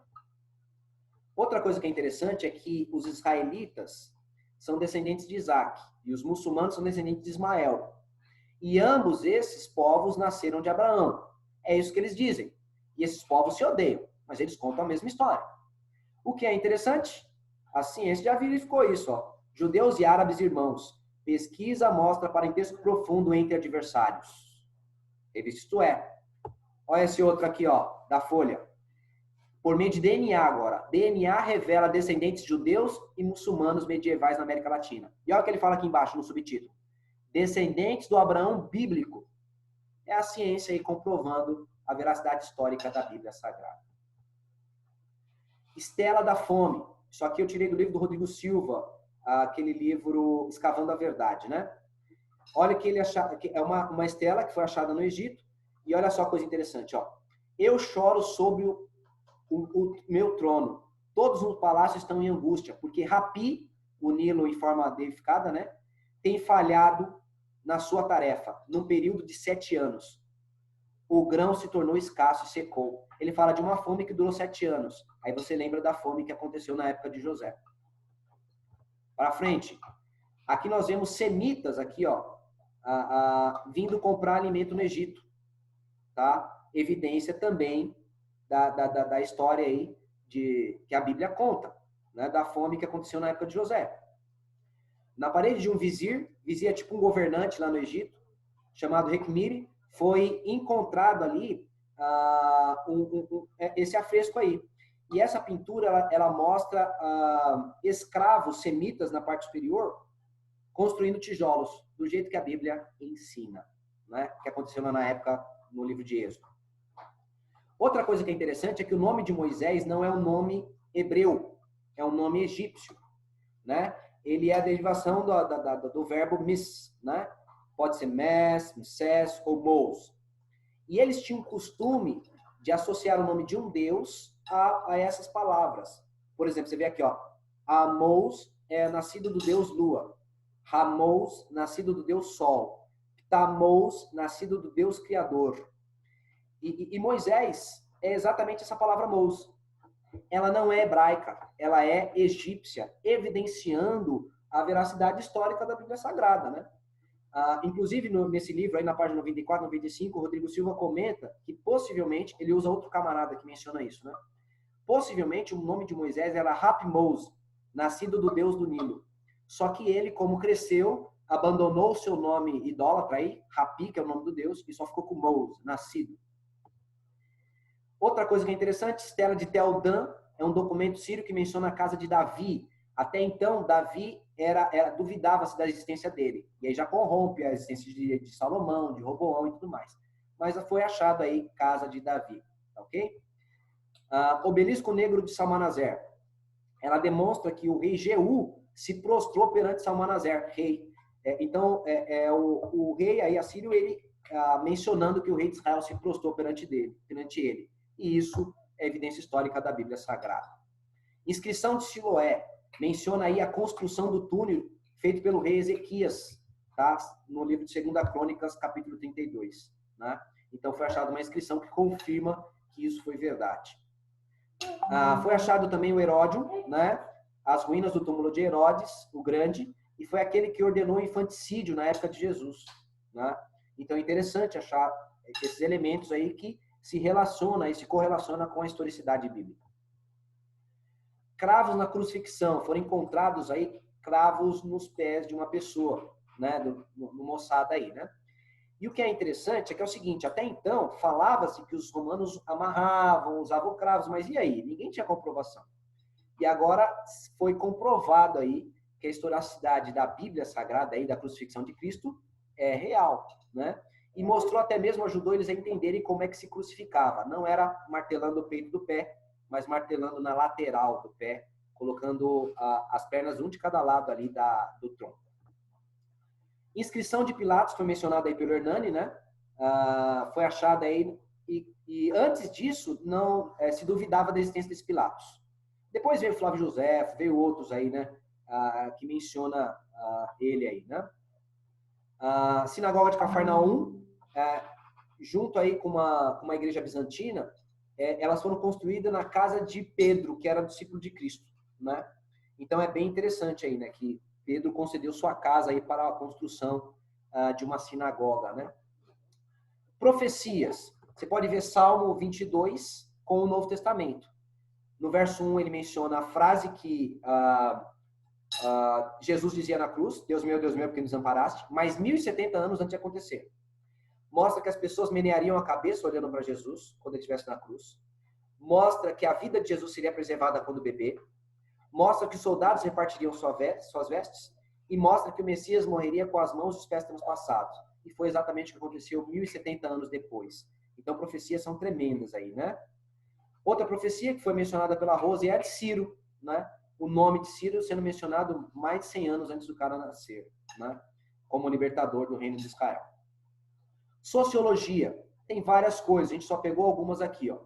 Outra coisa que é interessante é que os israelitas são descendentes de Isaac e os muçulmanos são descendentes de Ismael. E ambos esses povos nasceram de Abraão. É isso que eles dizem. E esses povos se odeiam, mas eles contam a mesma história. O que é interessante? A ciência já verificou isso, ó. Judeus e árabes irmãos. Pesquisa mostra parentesco profundo entre adversários. Isto é. Olha esse outro aqui, ó, da Folha. Por meio de DNA agora. DNA revela descendentes judeus e muçulmanos medievais na América Latina. E olha o que ele fala aqui embaixo, no subtítulo. Descendentes do Abraão bíblico. É a ciência aí comprovando a veracidade histórica da Bíblia Sagrada. Estela da Fome. Isso aqui eu tirei do livro do Rodrigo Silva, aquele livro Escavando a Verdade, né? Olha que ele é uma estela que foi achada no Egito. E olha só a coisa interessante, ó. Eu choro sobre o meu trono. Todos no palácio estão em angústia, porque Rapi, o Nilo em forma deificada, né, tem falhado na sua tarefa, num período de 7 anos. O grão se tornou escasso e secou. Ele fala de uma fome que durou 7 anos. Aí você lembra da fome que aconteceu na época de José. Para frente. Aqui nós vemos semitas, aqui, ó, vindo comprar alimento no Egito. Tá? Evidência também da história aí que a Bíblia conta, né? Da fome que aconteceu na época de José. Na parede de um vizir é tipo um governante lá no Egito, chamado Rekhmiri, foi encontrado ali esse afresco aí. E essa pintura, ela mostra escravos semitas na parte superior construindo tijolos, do jeito que a Bíblia ensina, né? Que aconteceu lá na época no livro de Êxodo. Outra coisa que é interessante é que o nome de Moisés não é um nome hebreu, é um nome egípcio, né? Ele é a derivação do verbo mis, né? Pode ser mes, misés ou mos. E eles tinham o costume de associar o nome de um deus a essas palavras. Por exemplo, você vê aqui, ó, Amos é nascido do deus Lua. Ramous, nascido do Deus Sol. Ptahmous, nascido do Deus Criador. E Moisés é exatamente essa palavra Mous. Ela não é hebraica, ela é egípcia, evidenciando a veracidade histórica da Bíblia Sagrada, né? Inclusive, nesse livro, aí na página 94, 95, o Rodrigo Silva comenta que, possivelmente, ele usa outro camarada que menciona isso, né? Possivelmente, o nome de Moisés era Rapimous, nascido do Deus do Nilo. Só que ele, como cresceu, abandonou o seu nome idólatra aí, Rapi, que é o nome do Deus, e só ficou com Mous, nascido. Outra coisa que é interessante, Estela de Tel-Dan, é um documento sírio que menciona a casa de Davi. Até então, Davi duvidava-se da existência dele. E aí já corrompe a existência de Salomão, de Roboão e tudo mais. Mas foi achado aí casa de Davi. Ok? Obelisco negro de Salmanaser. Ela demonstra que o rei Jeú se prostrou perante Salmanaser, rei. Então, o rei aí, assírio, ele mencionando que o rei de Israel se prostrou perante ele. E isso é evidência histórica da Bíblia Sagrada. Inscrição de Siloé menciona aí a construção do túnel feito pelo rei Ezequias, tá? No livro de 2 Crônicas, capítulo 32. Né? Então, foi achada uma inscrição que confirma que isso foi verdade. Foi achado também o Heródio, né? As ruínas do túmulo de Herodes, o Grande, e foi aquele que ordenou o infanticídio na época de Jesus. Né? Então, é interessante achar esses elementos aí que se relaciona e se correlaciona com a historicidade bíblica. Cravos na crucifixão. Foram encontrados aí cravos nos pés de uma pessoa, né? No moçada aí, né? E o que é interessante é que é o seguinte, até então falava-se que os romanos amarravam, usavam cravos, mas e aí? Ninguém tinha comprovação. E agora foi comprovado aí que a historicidade da Bíblia Sagrada aí, da crucifixão de Cristo, é real, né? E mostrou até mesmo, ajudou eles a entenderem como é que se crucificava. Não era martelando o peito do pé, mas martelando na lateral do pé, colocando as pernas um de cada lado ali do tronco. Inscrição de Pilatos foi mencionada aí pelo Hernani, né? Foi achada aí, e antes disso não se duvidava da existência desse Pilatos. Depois veio Flávio José, veio outros aí, né? Que menciona ele aí, né? A sinagoga de Cafarnaum, junto aí com uma igreja bizantina, elas foram construídas na casa de Pedro, que era discípulo de Cristo, né? Então é bem interessante aí, né? Que Pedro concedeu sua casa aí para a construção de uma sinagoga, né? Profecias. Você pode ver Salmo 22 com o Novo Testamento. No verso 1 ele menciona a frase que Jesus dizia na cruz, Deus meu, por que nos amparaste? Mais 1070 anos antes de acontecer. Mostra que as pessoas meneariam a cabeça olhando para Jesus, quando ele estivesse na cruz. Mostra que a vida de Jesus seria preservada quando bebê. Mostra que os soldados repartiriam suas vestes. E mostra que o Messias morreria com as mãos e os pés transpassados. E foi exatamente o que aconteceu 1070 anos depois. Então, profecias são tremendas aí, né? Outra profecia que foi mencionada pela Rose é a de Ciro, né? O nome de Ciro sendo mencionado mais de 100 anos antes do cara nascer, né? Como libertador do reino de Israel. Sociologia. Tem várias coisas, a gente só pegou algumas aqui, ó.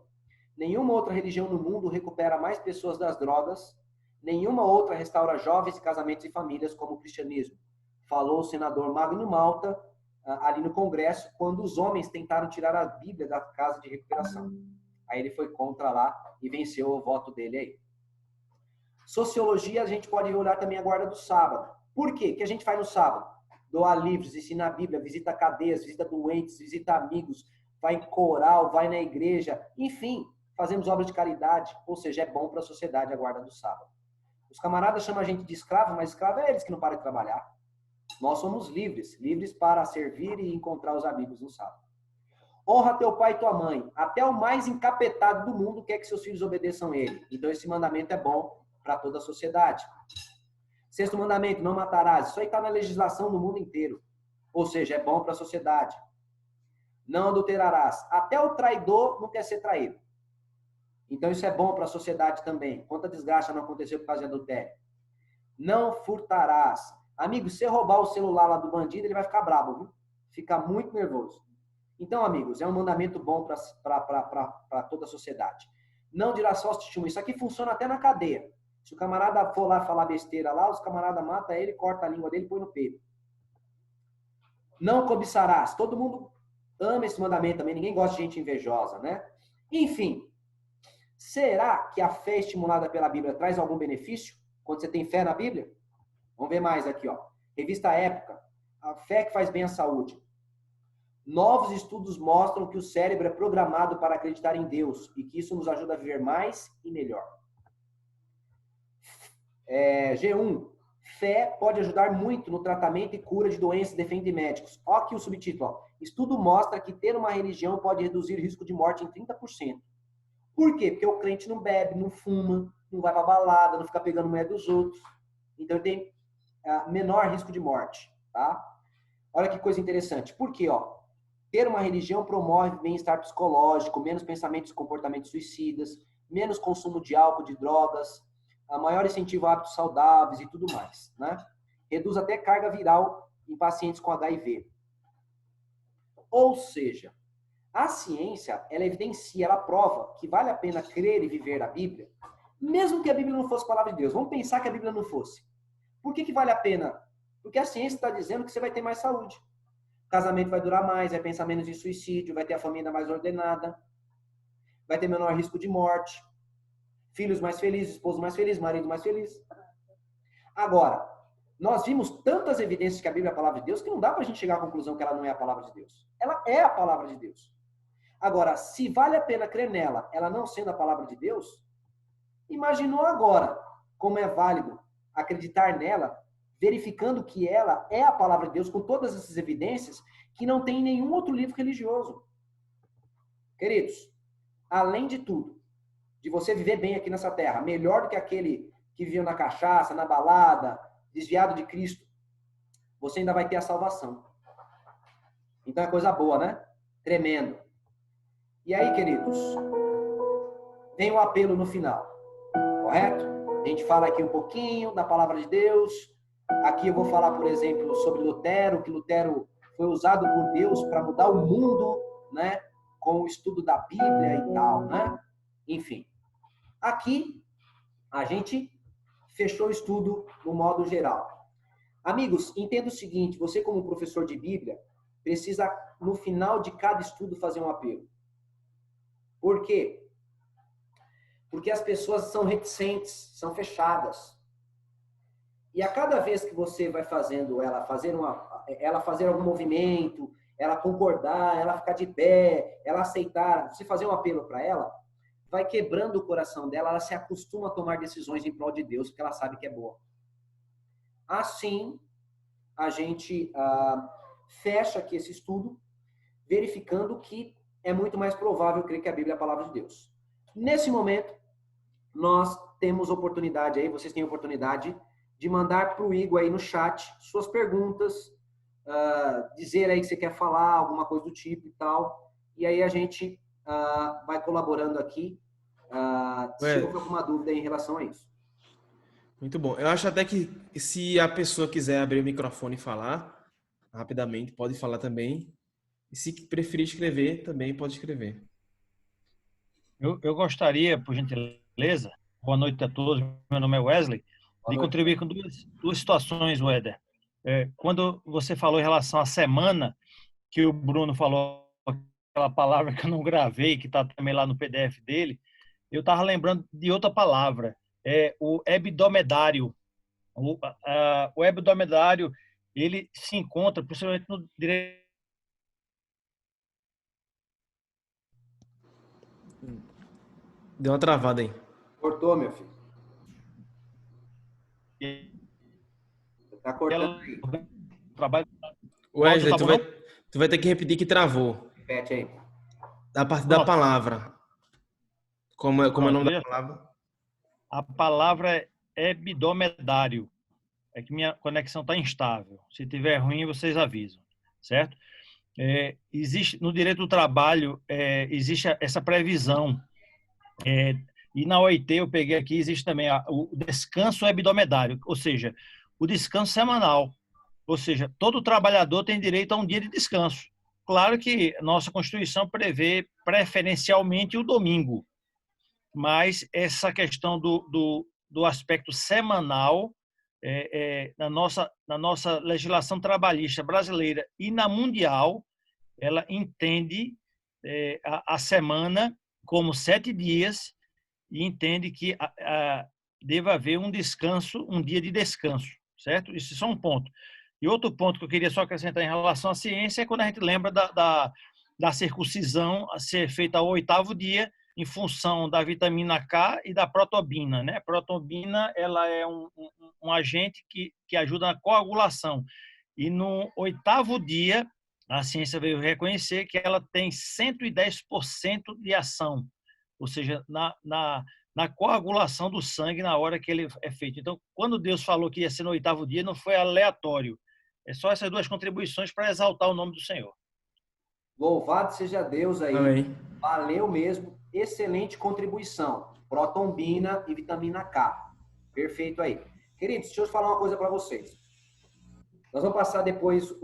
Nenhuma outra religião no mundo recupera mais pessoas das drogas, nenhuma outra restaura jovens, casamentos e famílias como o cristianismo. Falou o senador Magno Malta ali no Congresso, quando os homens tentaram tirar a Bíblia da casa de recuperação. Aí ele foi contra lá e venceu o voto dele aí. Sociologia, a gente pode olhar também a guarda do sábado. Por quê? O que a gente faz no sábado? Doar livros, ensina a Bíblia, visita cadeias, visita doentes, visita amigos, vai em coral, vai na igreja, enfim, fazemos obras de caridade, ou seja, é bom para a sociedade a guarda do sábado. Os camaradas chamam a gente de escravo, mas escravo é eles que não param de trabalhar. Nós somos livres, livres para servir e encontrar os amigos no sábado. Honra teu pai e tua mãe. Até o mais encapetado do mundo quer que seus filhos obedeçam a ele. Então esse mandamento é bom para toda a sociedade. Sexto mandamento, não matarás. Isso aí está na legislação do mundo inteiro. Ou seja, é bom para a sociedade. Não adulterarás. Até o traidor não quer ser traído. Então isso é bom para a sociedade também. Quanta desgraça não aconteceu por causa de adultério. Não furtarás. Amigo, se você roubar o celular lá do bandido, ele vai ficar bravo, viu? Fica muito nervoso. Então, amigos, é um mandamento bom para toda a sociedade. Não dirás falso testemunho. Isso aqui funciona até na cadeia. Se o camarada for lá falar besteira lá, os camaradas matam ele, corta a língua dele e põe no peito. Não cobiçarás. Todo mundo ama esse mandamento também. Ninguém gosta de gente invejosa, né? Enfim, será que a fé estimulada pela Bíblia traz algum benefício? Quando você tem fé na Bíblia? Vamos ver mais aqui, ó. Revista Época. A fé que faz bem à saúde. Novos estudos mostram que o cérebro é programado para acreditar em Deus e que isso nos ajuda a viver mais e melhor. G1. Fé pode ajudar muito no tratamento e cura de doenças, defende médicos. Olha aqui o subtítulo. Ó. Estudo mostra que ter uma religião pode reduzir o risco de morte em 30%. Por quê? Porque o crente não bebe, não fuma, não vai pra balada, não fica pegando mulher dos outros. Então ele tem menor risco de morte. Tá? Olha que coisa interessante. Por quê? Ó, ter uma religião promove bem-estar psicológico, menos pensamentos e comportamentos suicidas, menos consumo de álcool, de drogas, a maior incentivo a hábitos saudáveis e tudo mais, né? Reduz até carga viral em pacientes com HIV. Ou seja, a ciência, ela evidencia, ela prova que vale a pena crer e viver a Bíblia, mesmo que a Bíblia não fosse a palavra de Deus. Vamos pensar que a Bíblia não fosse. Por que vale a pena? Porque a ciência está dizendo que você vai ter mais saúde. O casamento vai durar mais, vai pensar menos em suicídio, vai ter a família mais ordenada, vai ter menor risco de morte, filhos mais felizes, esposo mais feliz, marido mais feliz. Agora, nós vimos tantas evidências que a Bíblia é a palavra de Deus que não dá para a gente chegar à conclusão que ela não é a palavra de Deus. Ela é a palavra de Deus. Agora, se vale a pena crer nela, ela não sendo a palavra de Deus, imaginou agora como é válido acreditar nela, verificando que ela é a palavra de Deus com todas essas evidências que não tem em nenhum outro livro religioso. Queridos, além de tudo, de você viver bem aqui nessa terra, melhor do que aquele que viveu na cachaça, na balada, desviado de Cristo, você ainda vai ter a salvação. Então é coisa boa, né? Tremendo. E aí, queridos, vem o apelo no final, correto? A gente fala aqui um pouquinho da palavra de Deus. Aqui eu vou falar, por exemplo, sobre Lutero, que Lutero foi usado por Deus para mudar o mundo, né? Com o estudo da Bíblia e tal, né? Enfim. Aqui, a gente fechou o estudo no modo geral. Amigos, entenda o seguinte, você como professor de Bíblia, precisa, no final de cada estudo, fazer um apelo. Por quê? Porque as pessoas são reticentes, são fechadas. E a cada vez que você vai fazendo ela fazer algum movimento, ela concordar, ela ficar de pé, ela aceitar, você fazer um apelo para ela, vai quebrando o coração dela, ela se acostuma a tomar decisões em prol de Deus, porque ela sabe que é boa. Assim, a gente fecha aqui esse estudo, verificando que é muito mais provável crer que a Bíblia é a palavra de Deus. Nesse momento, nós temos oportunidade aí, vocês têm oportunidade de mandar para o Igor aí no chat suas perguntas, dizer aí que você quer falar, alguma coisa do tipo e tal, e aí a gente vai colaborando aqui, se houver alguma dúvida em relação a isso.
Muito bom. Eu acho até que se a pessoa quiser abrir o microfone e falar rapidamente, pode falar também. E se preferir escrever, também pode escrever.
Eu gostaria, por gentileza, boa noite a todos, meu nome é Wesley, de contribuir com duas situações, Weder. Quando você falou em relação à semana, que o Bruno falou aquela palavra que eu não gravei, que está também lá no PDF dele, eu estava lembrando de outra palavra, o hebdomedário. O hebdomedário, ele se encontra, principalmente no direito.
Deu uma travada aí.
Cortou, meu filho. Tá cortando aí.
Trabalho.
Wesley, tu vai ter que repetir que travou.
Repete aí.
A parte da palavra. Como é o nome da palavra?
A palavra é hebdomedário. É que minha conexão está instável. Se tiver ruim, vocês avisam, certo? Existe no direito do trabalho, existe essa previsão. E na OIT eu peguei aqui, existe também o descanso hebdomedário, ou seja, o descanso semanal. Ou seja, todo trabalhador tem direito a um dia de descanso. Claro que nossa Constituição prevê preferencialmente o domingo, mas essa questão do do aspecto semanal, na nossa legislação trabalhista brasileira e na mundial, ela entende a semana como 7 dias e entende que deve haver um descanso, um dia de descanso, certo? Isso é só um ponto. E outro ponto que eu queria só acrescentar em relação à ciência é quando a gente lembra da circuncisão a ser feita ao 8º dia, em função da vitamina K e da protobina, né? A protobina, ela é um agente que ajuda na coagulação. E no 8º dia, a ciência veio reconhecer que ela tem 110% de ação, ou seja, na coagulação do sangue na hora que ele é feito. Então, quando Deus falou que ia ser no 8º dia, não foi aleatório. É só essas 2 contribuições para exaltar o nome do Senhor.
Louvado seja Deus aí.
Amém.
Valeu mesmo. Excelente contribuição. Protombina e vitamina K. Perfeito aí. Queridos, deixa eu falar uma coisa para vocês. Nós vamos passar depois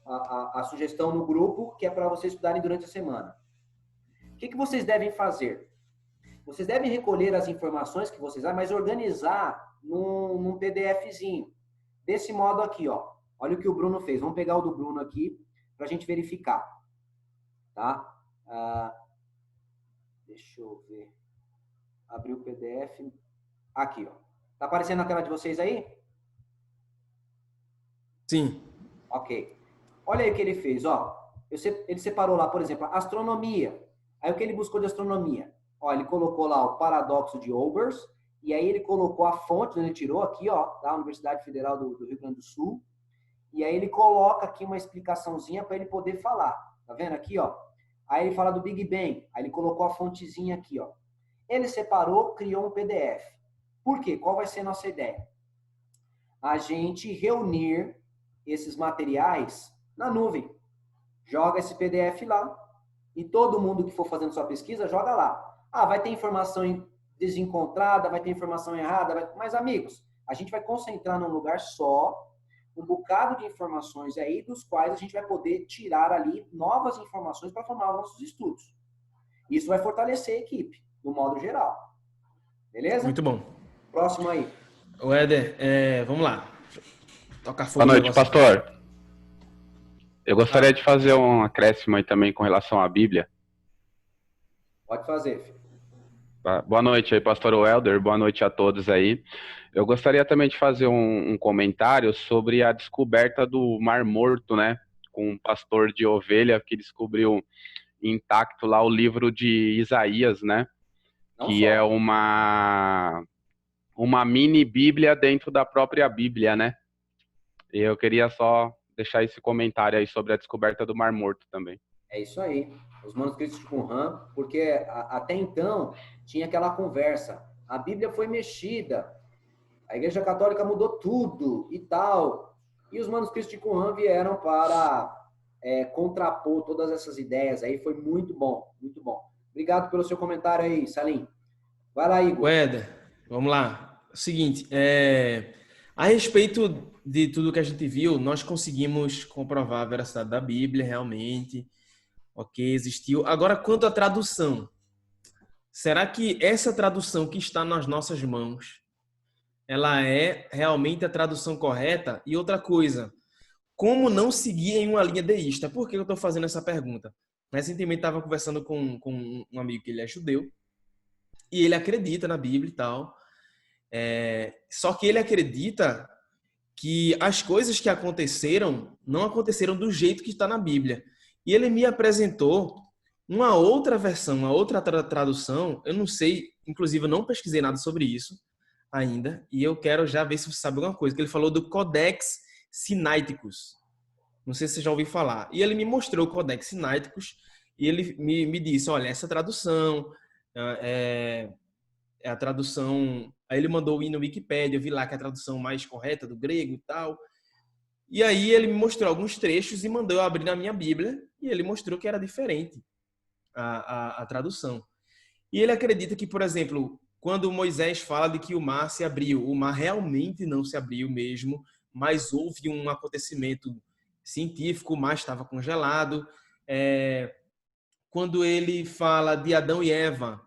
a sugestão no grupo, que é para vocês estudarem durante a semana. O que vocês devem fazer? Vocês devem recolher as informações que vocês mas organizar num PDFzinho. Desse modo aqui, ó. Olha o que o Bruno fez. Vamos pegar o do Bruno aqui para a gente verificar. Tá? Deixa eu ver. Abrir o PDF. Aqui, ó. Tá aparecendo na tela de vocês aí?
Sim.
Ok. Olha aí o que ele fez, ó. Ele separou lá, por exemplo, astronomia. Aí o que ele buscou de astronomia? Ó, ele colocou lá o paradoxo de Olbers, e aí ele colocou a fonte, ele tirou aqui, ó, da Universidade Federal do Rio Grande do Sul, e aí ele coloca aqui uma explicaçãozinha para ele poder falar. Tá vendo aqui, ó? Aí ele fala do Big Bang, aí ele colocou a fontezinha aqui, ó. Ele separou, criou um PDF. Por quê? Qual vai ser a nossa ideia? A gente reunir esses materiais na nuvem. Joga esse PDF lá, e todo mundo que for fazendo sua pesquisa, joga lá. Vai ter informação desencontrada, vai ter informação errada, mas, amigos, a gente vai concentrar num lugar só, um bocado de informações aí, dos quais a gente vai poder tirar ali novas informações para formar os nossos estudos. Isso vai fortalecer a equipe, do modo geral. Beleza?
Muito bom.
Próximo aí.
O Éder, vamos lá. Toca fogo.
Boa noite, pastor. Eu gostaria de fazer um acréscimo aí também com relação à Bíblia.
Pode fazer, filho.
Boa noite aí, pastor Welder. Boa noite a todos aí. Eu gostaria também de fazer um comentário sobre a descoberta do Mar Morto, né? Com um pastor de ovelha que descobriu intacto lá o livro de Isaías, né? Que é uma mini Bíblia dentro da própria Bíblia, né? E eu queria só deixar esse comentário aí sobre a descoberta do Mar Morto também.
É isso aí. Os manuscritos de Qumran, porque até então tinha aquela conversa. A Bíblia foi mexida, a Igreja Católica mudou tudo e tal. E os manuscritos de Qumran vieram para contrapor todas essas ideias aí. Foi muito bom, muito bom. Obrigado pelo seu comentário aí, Salim. Vai lá, Igor.
Éder, vamos lá. É o seguinte, a respeito de tudo que a gente viu, nós conseguimos comprovar a veracidade da Bíblia, realmente. Ok, existiu. Agora, quanto à tradução, será que essa tradução que está nas nossas mãos, ela é realmente a tradução correta? E outra coisa, como não seguir em uma linha deísta? Por que eu estou fazendo essa pergunta? Recentemente estava conversando com um amigo que ele é judeu, e ele acredita na Bíblia e tal. Só que ele acredita que as coisas que aconteceram não aconteceram do jeito que está na Bíblia. E ele me apresentou uma outra versão, uma outra tradução. Eu não sei, inclusive eu não pesquisei nada sobre isso ainda. E eu quero já ver se você sabe alguma coisa. Que ele falou do Codex Sinaiticus. Não sei se você já ouviu falar. E ele me mostrou o Codex Sinaiticus. E ele me disse, olha, essa tradução é a tradução... Aí ele mandou ir no Wikipedia, eu vi lá que é a tradução mais correta do grego e tal. E aí ele me mostrou alguns trechos e mandou eu abrir na minha Bíblia e ele mostrou que era diferente a tradução. E ele acredita que, por exemplo, quando Moisés fala de que o mar se abriu, o mar realmente não se abriu mesmo, mas houve um acontecimento científico, o mar estava congelado. Quando ele fala de Adão e Eva,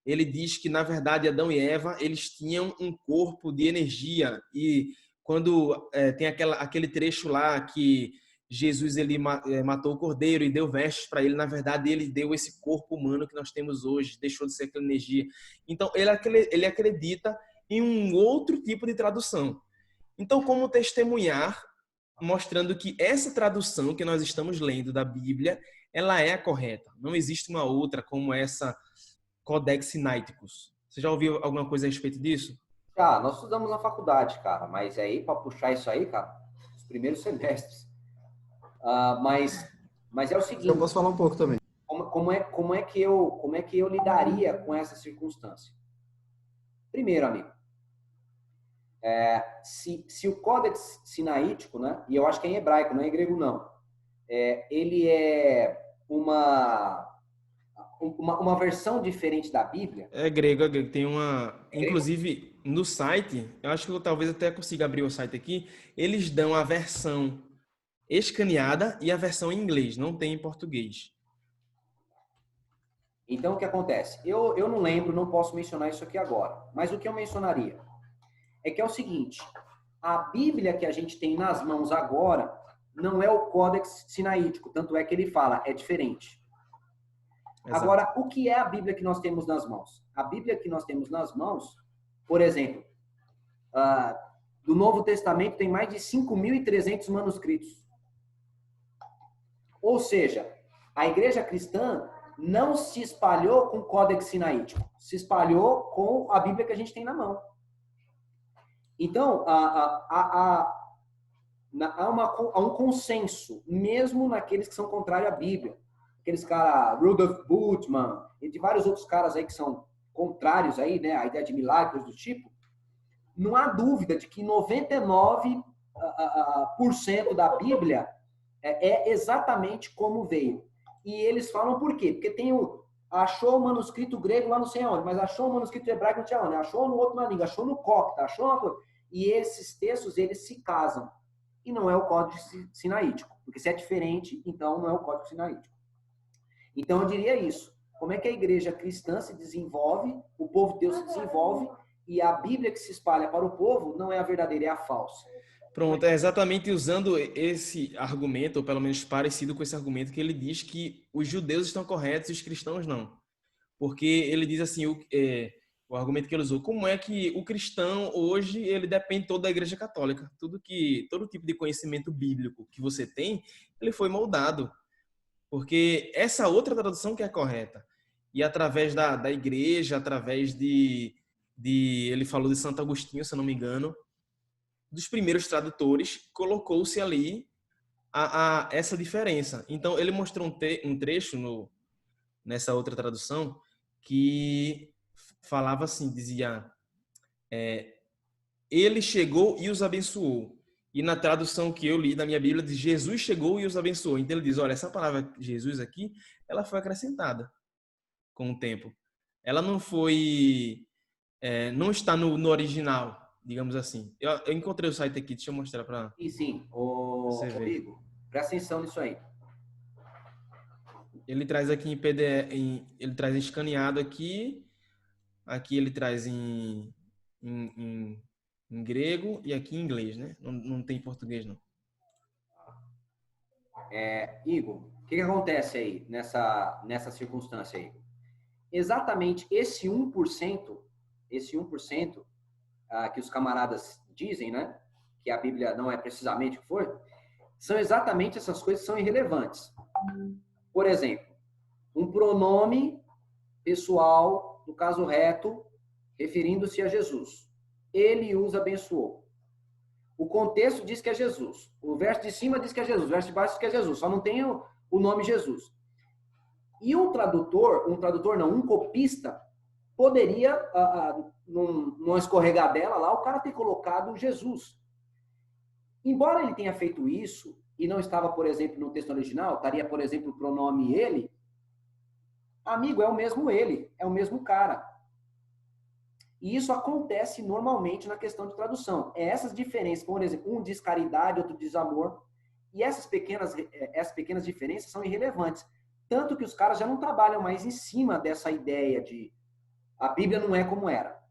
ele diz que, na verdade, Adão e Eva, eles tinham um corpo de energia. E quando tem aquele trecho lá que Jesus ele matou o cordeiro e deu vestes para ele, na verdade, ele deu esse corpo humano que nós temos hoje, deixou de ser aquela energia. Então, ele acredita em um outro tipo de tradução. Então, como testemunhar, mostrando que essa tradução que nós estamos lendo da Bíblia, ela é a correta. Não existe uma outra como essa Codex Sinaiticus. Você já ouviu alguma coisa a respeito disso?
Nós estudamos na faculdade, cara, mas aí, para puxar isso aí, cara, os primeiros semestres. Mas é o seguinte...
Eu posso falar um pouco também.
Como é que eu lidaria com essa circunstância? Primeiro, amigo, se o Codex Sinaítico, né, e eu acho que é em hebraico, não é em grego, não, ele é uma versão diferente da Bíblia.
É grego. Tem uma... Inclusive, no site, eu acho que eu talvez até consiga abrir o site aqui, eles dão a versão escaneada e a versão em inglês, não tem em português.
Então, o que acontece? Eu não lembro, não posso mencionar isso aqui agora, mas o que eu mencionaria é que é o seguinte, a Bíblia que a gente tem nas mãos agora não é o Codex Sinaítico, tanto é que ele fala, é diferente. Exato. Agora, o que é a Bíblia que nós temos nas mãos? A Bíblia que nós temos nas mãos, por exemplo, do Novo Testamento tem mais de 5.300 manuscritos. Ou seja, a igreja cristã não se espalhou com o Codex Sinaítico, se espalhou com a Bíblia que a gente tem na mão. Então, há um consenso, mesmo naqueles que são contrários à Bíblia. Aqueles caras, Rudolf Bultmann, e de vários outros caras aí que são contrários aí, né, à ideia de milagres do tipo, não há dúvida de que 99% da Bíblia é exatamente como veio. E eles falam por quê? Porque achou o manuscrito grego lá não sei onde, mas achou o manuscrito hebraico não sei onde, achou no outro na língua, achou no copta, achou uma coisa. E esses textos, eles se casam. E não é o Código Sinaítico. Porque se é diferente, então não é o Código Sinaítico. Então eu diria isso. Como é que a igreja cristã se desenvolve, o povo de Deus se desenvolve, e a Bíblia que se espalha para o povo não é a verdadeira, é a falsa.
Pronto, é exatamente usando esse argumento, ou pelo menos parecido com esse argumento, que ele diz que os judeus estão corretos e os cristãos não. Porque ele diz assim, o argumento que ele usou, como é que o cristão hoje, ele depende todo da igreja católica. Todo tipo de conhecimento bíblico que você tem, ele foi moldado. Porque essa outra tradução que é correta. E através da igreja, através ele falou de Santo Agostinho, se eu não me engano, dos primeiros tradutores, colocou-se ali essa diferença. Então, ele mostrou um trecho nessa outra tradução que falava assim, dizia, ele chegou e os abençoou. E na tradução que eu li da minha Bíblia, diz, Jesus chegou e os abençoou. Então, ele diz, olha, essa palavra Jesus aqui, ela foi acrescentada com o tempo. Ela não foi... não está no original, digamos assim. Eu encontrei o site aqui, deixa eu mostrar para
sim. Rodrigo, presta atenção nisso aí.
Ele traz aqui em PDF, ele traz escaneado aqui ele traz em grego e aqui em inglês, né? Não tem em português, não.
Igor, o que acontece aí nessa circunstância aí? Exatamente esse 1%, que os camaradas dizem, né? Que a Bíblia não é precisamente o que for, são exatamente essas coisas que são irrelevantes. Por exemplo, um pronome pessoal, no caso reto, referindo-se a Jesus. Ele os abençoou. O contexto diz que é Jesus. O verso de cima diz que é Jesus. O verso de baixo diz que é Jesus. Só não tem o nome Jesus. E um copista, poderia, numa escorregadela lá, o cara ter colocado Jesus. Embora ele tenha feito isso, e não estava, por exemplo, no texto original, estaria, por exemplo, o pronome ele, amigo, é o mesmo ele, é o mesmo cara. E isso acontece normalmente na questão de tradução. É essas diferenças, por exemplo, um diz caridade, outro diz amor, e essas pequenas diferenças são irrelevantes. Tanto que os caras já não trabalham mais em cima dessa ideia de a Bíblia não é como era.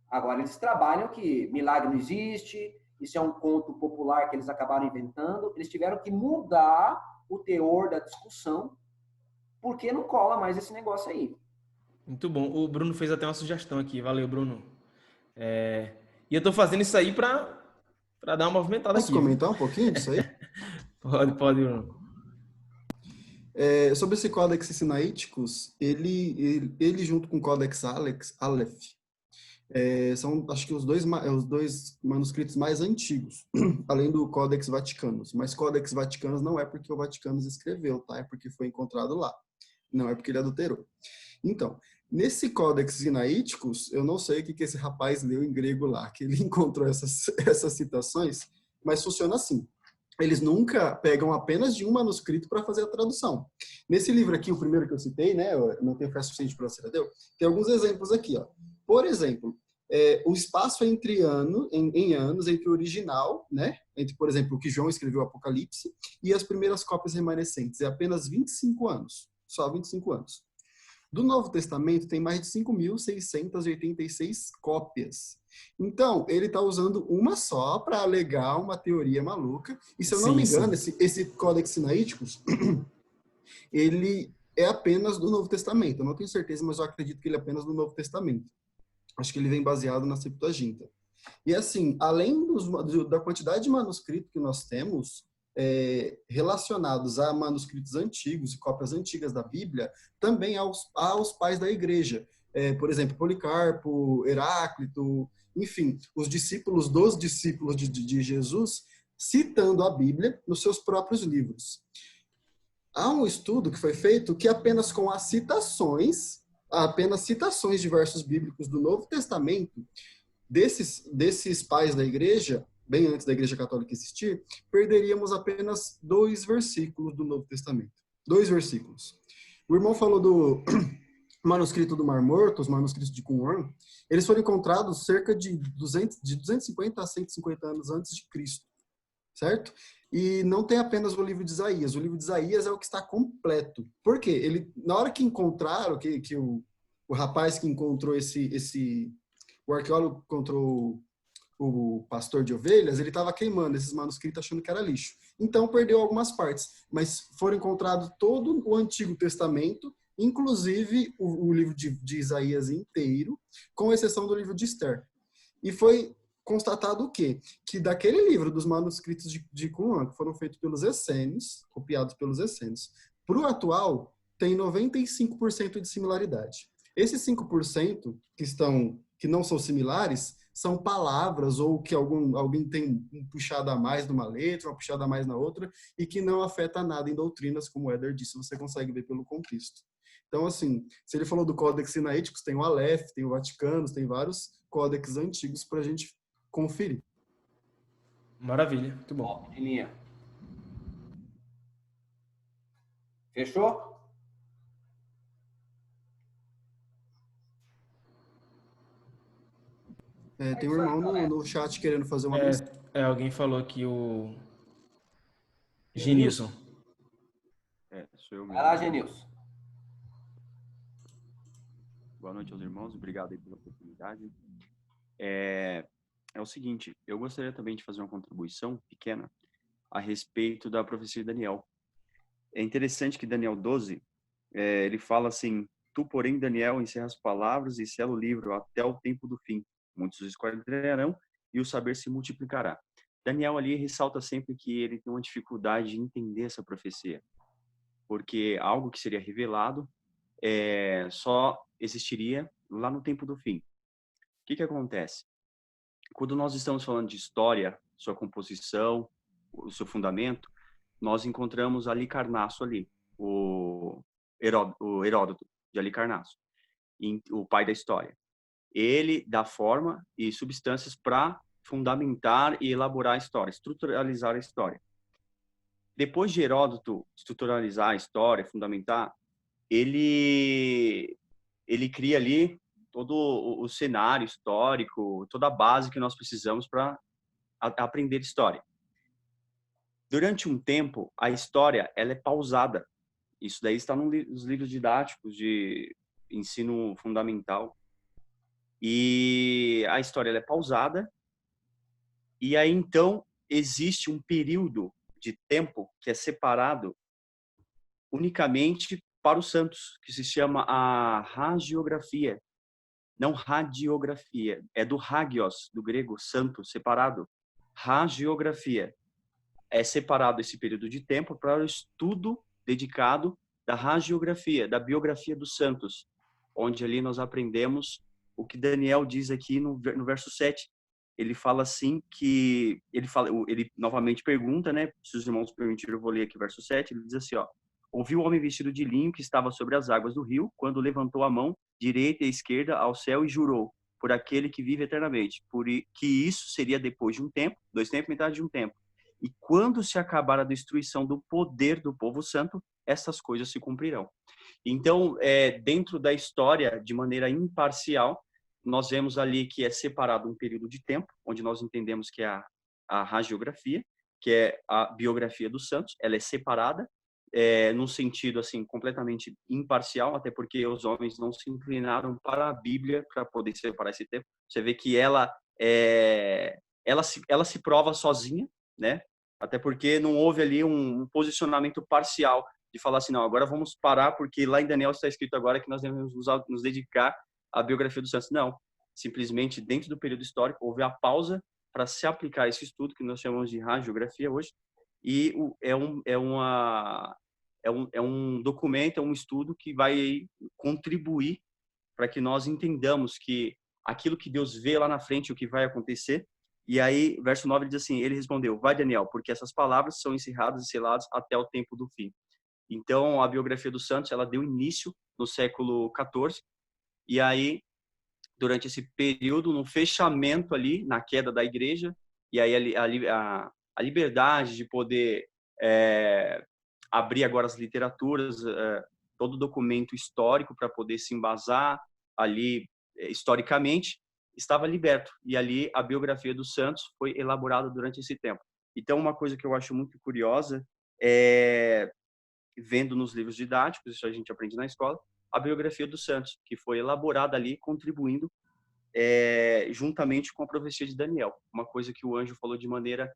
Agora, eles trabalham que milagre não existe, isso é um conto popular que eles acabaram inventando. Eles tiveram que mudar o teor da discussão, porque não cola mais esse negócio aí.
Muito bom. O Bruno fez até uma sugestão aqui. Valeu, Bruno. E eu tô fazendo isso aí para dar uma movimentada
Posso
aqui. Viu?
comentar um pouquinho disso aí?
Pode, Bruno.
Sobre esse Codex Sinaíticos, ele junto com o Codex Aleph, são, acho que, os dois manuscritos mais antigos, além do Codex Vaticanus. Mas Codex Vaticanus não é porque o Vaticanus escreveu, tá? É porque foi encontrado lá. Não é porque ele adulterou. Então, nesse Codex Sinaíticos, eu não sei o que esse rapaz leu em grego lá, que ele encontrou essas citações, mas funciona assim. Eles nunca pegam apenas de um manuscrito para fazer a tradução. Nesse livro aqui, o primeiro que eu citei, né, Não Tenho Fé Suficiente para Ser Ateu, tem alguns exemplos aqui, ó. Por exemplo, o espaço em anos entre o original, né, entre, por exemplo, o que João escreveu, Apocalipse, e as primeiras cópias remanescentes, é apenas 25 anos, só 25 anos. Do Novo Testamento tem mais de 5.686 cópias. Então, ele está usando uma só para alegar uma teoria maluca. E se eu não me engano, esse Codex Sinaíticos, ele é apenas do Novo Testamento. Eu não tenho certeza, mas eu acredito que ele é apenas do Novo Testamento. Acho que ele vem baseado na Septuaginta. E assim, além da quantidade de manuscritos que nós temos, relacionados a manuscritos antigos e cópias antigas da Bíblia, também aos pais da igreja. Por exemplo, Policarpo, Heráclito, enfim, os discípulos dos discípulos de Jesus, citando a Bíblia nos seus próprios livros. Há um estudo que foi feito que apenas com as citações de versos bíblicos do Novo Testamento, desses pais da igreja, bem antes da Igreja Católica existir, perderíamos apenas 2 versículos do Novo Testamento. 2 versículos. O irmão falou do manuscrito do Mar Morto, os manuscritos de Qumran. Eles foram encontrados cerca de 250 a 150 anos antes de Cristo, certo? E não tem apenas o livro de Isaías. O livro de Isaías é o que está completo. Por quê? Na hora que encontraram, que o rapaz que encontrou o arqueólogo encontrou o pastor de ovelhas, ele estava queimando esses manuscritos achando que era lixo. Então, perdeu algumas partes, mas foram encontrados todo o Antigo Testamento, inclusive o livro de Isaías inteiro, com exceção do livro de Esther. E foi constatado o quê? Que daquele livro, dos manuscritos de Qumran, que foram feitos pelos essênios, copiados pelos essênios, para o atual, tem 95% de similaridade. Esses 5% que não são similares são palavras ou que alguém tem um puxado a mais numa letra, uma puxada a mais na outra, e que não afeta nada em doutrinas, como o Éder disse, você consegue ver pelo contexto. Então, assim, se ele falou do Codex Sinaíticos, tem o Aleph, tem o Vaticanus, tem vários códex antigos para a gente conferir.
Maravilha, muito bom.
Ó, linha. Fechou?
Tem um irmão no chat querendo fazer uma missão.
Alguém falou aqui o Genilson.
Sou eu mesmo.
Vai lá, Genilson.
Boa noite aos irmãos, obrigado aí pela oportunidade. É o seguinte, eu gostaria também de fazer uma contribuição pequena a respeito da profecia de Daniel. É interessante que Daniel 12, ele fala assim: tu, porém, Daniel, encerra as palavras e sela o livro até o tempo do fim. Muitos esquadrarão e o saber se multiplicará. Daniel ali ressalta sempre que ele tem uma dificuldade de entender essa profecia, porque algo que seria revelado só existiria lá no tempo do fim. O que acontece? Quando nós estamos falando de história, sua composição, o seu fundamento, nós encontramos Halicarnasso ali, o Heródoto de Halicarnasso, o pai da história. Ele dá forma e substâncias para fundamentar e elaborar a história, estruturalizar a história. Depois de Heródoto estruturalizar a história, fundamentar, ele cria ali todo o cenário histórico, toda a base que nós precisamos para aprender história. Durante um tempo, a história ela é pausada. Isso daí está nos livros didáticos de ensino fundamental. E a história ela é pausada. E aí, então, existe um período de tempo que é separado unicamente para os santos, que se chama a hagiografia. Não radiografia, é do hagios, do grego santo, separado. Hagiografia. É separado esse período de tempo para o estudo dedicado da hagiografia, da biografia dos santos, onde ali nós aprendemos o que Daniel diz aqui no verso 7. Ele fala assim que, ele novamente pergunta, né, se os irmãos permitirem, eu vou ler aqui o verso 7, ele diz assim, ó: ouviu o homem vestido de linho que estava sobre as águas do rio, quando levantou a mão direita e esquerda ao céu e jurou, por aquele que vive eternamente, que isso seria depois de um tempo, 2 tempos, metade de um tempo. E quando se acabar a destruição do poder do povo santo, essas coisas se cumprirão. Então, dentro da história, de maneira imparcial, nós vemos ali que é separado um período de tempo, onde nós entendemos que é a hagiografia, que é a biografia dos santos, ela é separada, num sentido assim completamente imparcial, até porque os homens não se inclinaram para a Bíblia para poder separar esse tempo. Você vê que ela se prova sozinha, né? Até porque não houve ali um posicionamento parcial de falar assim, não, agora vamos parar porque lá em Daniel está escrito agora que nós devemos nos dedicar à biografia dos santos. Não, simplesmente dentro do período histórico houve a pausa para se aplicar esse estudo que nós chamamos de hagiografia hoje, e é um documento, é um estudo que vai contribuir para que nós entendamos que aquilo que Deus vê lá na frente, o que vai acontecer. E aí, verso 9 diz assim, ele respondeu, vai Daniel, porque essas palavras são encerradas e seladas até o tempo do fim. Então, a biografia dos santos, ela deu início no século XIV, e aí, durante esse período, no fechamento ali, na queda da igreja, e aí a liberdade de poder abrir agora as literaturas, todo documento histórico para poder se embasar ali historicamente, estava liberto. E ali a biografia dos santos foi elaborada durante esse tempo. Então, uma coisa que eu acho muito curiosa é, vendo nos livros didáticos, isso a gente aprende na escola, a biografia dos santos, que foi elaborada ali, contribuindo juntamente com a profecia de Daniel. Uma coisa que o anjo falou de maneira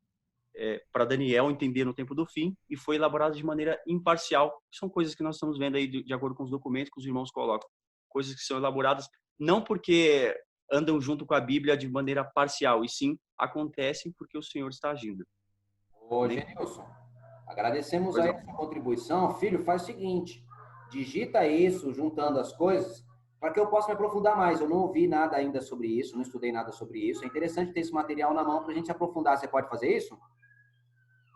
para Daniel entender no tempo do fim, e foi elaborada de maneira imparcial. São coisas que nós estamos vendo aí de acordo com os documentos que os irmãos colocam. Coisas que são elaboradas não porque andam junto com a Bíblia de maneira parcial, e sim acontecem porque o Senhor está agindo.
Ô, Genilson, agradecemos aí a sua contribuição. Filho, faz o seguinte, digita isso, juntando as coisas, para que eu possa me aprofundar mais. Eu não ouvi nada ainda sobre isso, não estudei nada sobre isso. É interessante ter esse material na mão para a gente se aprofundar. Você pode fazer isso?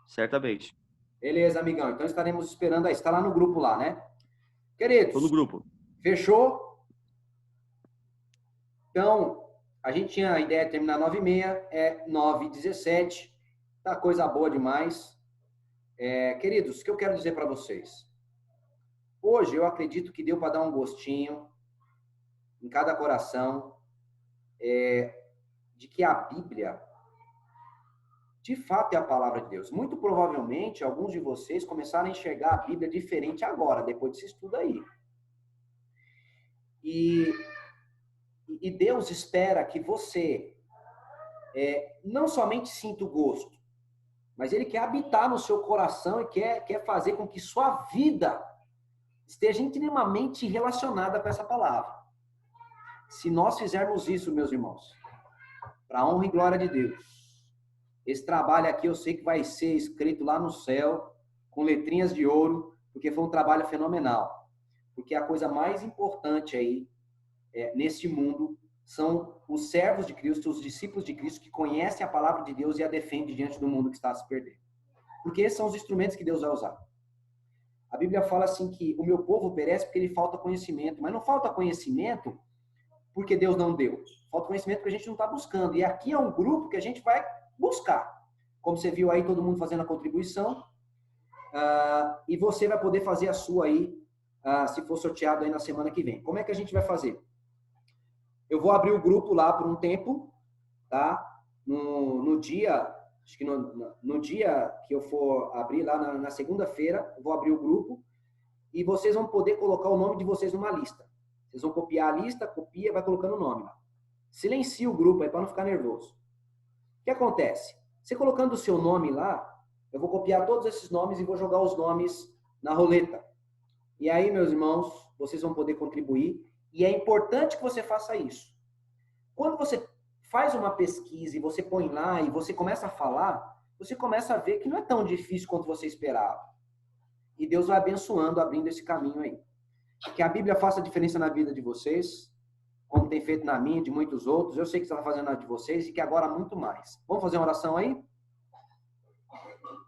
Certamente.
Beleza, amigão. Então estaremos esperando aí. Você está lá no grupo lá, né? Queridos.
Estou no grupo.
Fechou? Então, a gente tinha a ideia de terminar 9h30, é 9h17. Tá coisa boa demais. Queridos, o que eu quero dizer para vocês? Hoje eu acredito que deu para dar um gostinho em cada coração de que a Bíblia, de fato, é a palavra de Deus. Muito provavelmente, alguns de vocês começaram a enxergar a Bíblia diferente agora, depois desse estudo aí. E Deus espera que você não somente sinta o gosto, mas Ele quer habitar no seu coração e quer fazer com que sua vida esteja intimamente relacionada com essa palavra. Se nós fizermos isso, meus irmãos, para a honra e glória de Deus, esse trabalho aqui eu sei que vai ser escrito lá no céu, com letrinhas de ouro, porque foi um trabalho fenomenal. Porque a coisa mais importante aí, nesse mundo, são os servos de Cristo, os discípulos de Cristo, que conhecem a palavra de Deus e a defendem diante do mundo que está a se perder. Porque esses são os instrumentos que Deus vai usar. A Bíblia fala assim que o meu povo perece porque lhe falta conhecimento. Mas não falta conhecimento porque Deus não deu. Falta conhecimento porque a gente não está buscando. E aqui é um grupo que a gente vai buscar. Como você viu aí, todo mundo fazendo a contribuição. E você vai poder fazer a sua aí, se for sorteado aí na semana que vem. Como é que a gente vai fazer? Eu vou abrir o grupo lá por um tempo, tá? No dia, acho que no dia que eu for abrir lá na segunda-feira, eu vou abrir o grupo e vocês vão poder colocar o nome de vocês numa lista. Vocês vão copiar a lista, copia, vai colocando o nome lá. Silencia o grupo aí para não ficar nervoso. O que acontece? Você colocando o seu nome lá, eu vou copiar todos esses nomes e vou jogar os nomes na roleta. E aí, meus irmãos, vocês vão poder contribuir. E é importante que você faça isso. Quando você faz uma pesquisa e você põe lá e você começa a falar, você começa a ver que não é tão difícil quanto você esperava. E Deus vai abençoando, abrindo esse caminho aí. Que a Bíblia faça diferença na vida de vocês, como tem feito na minha e de muitos outros. Eu sei que está fazendo na de vocês e que agora muito mais. Vamos fazer uma oração aí?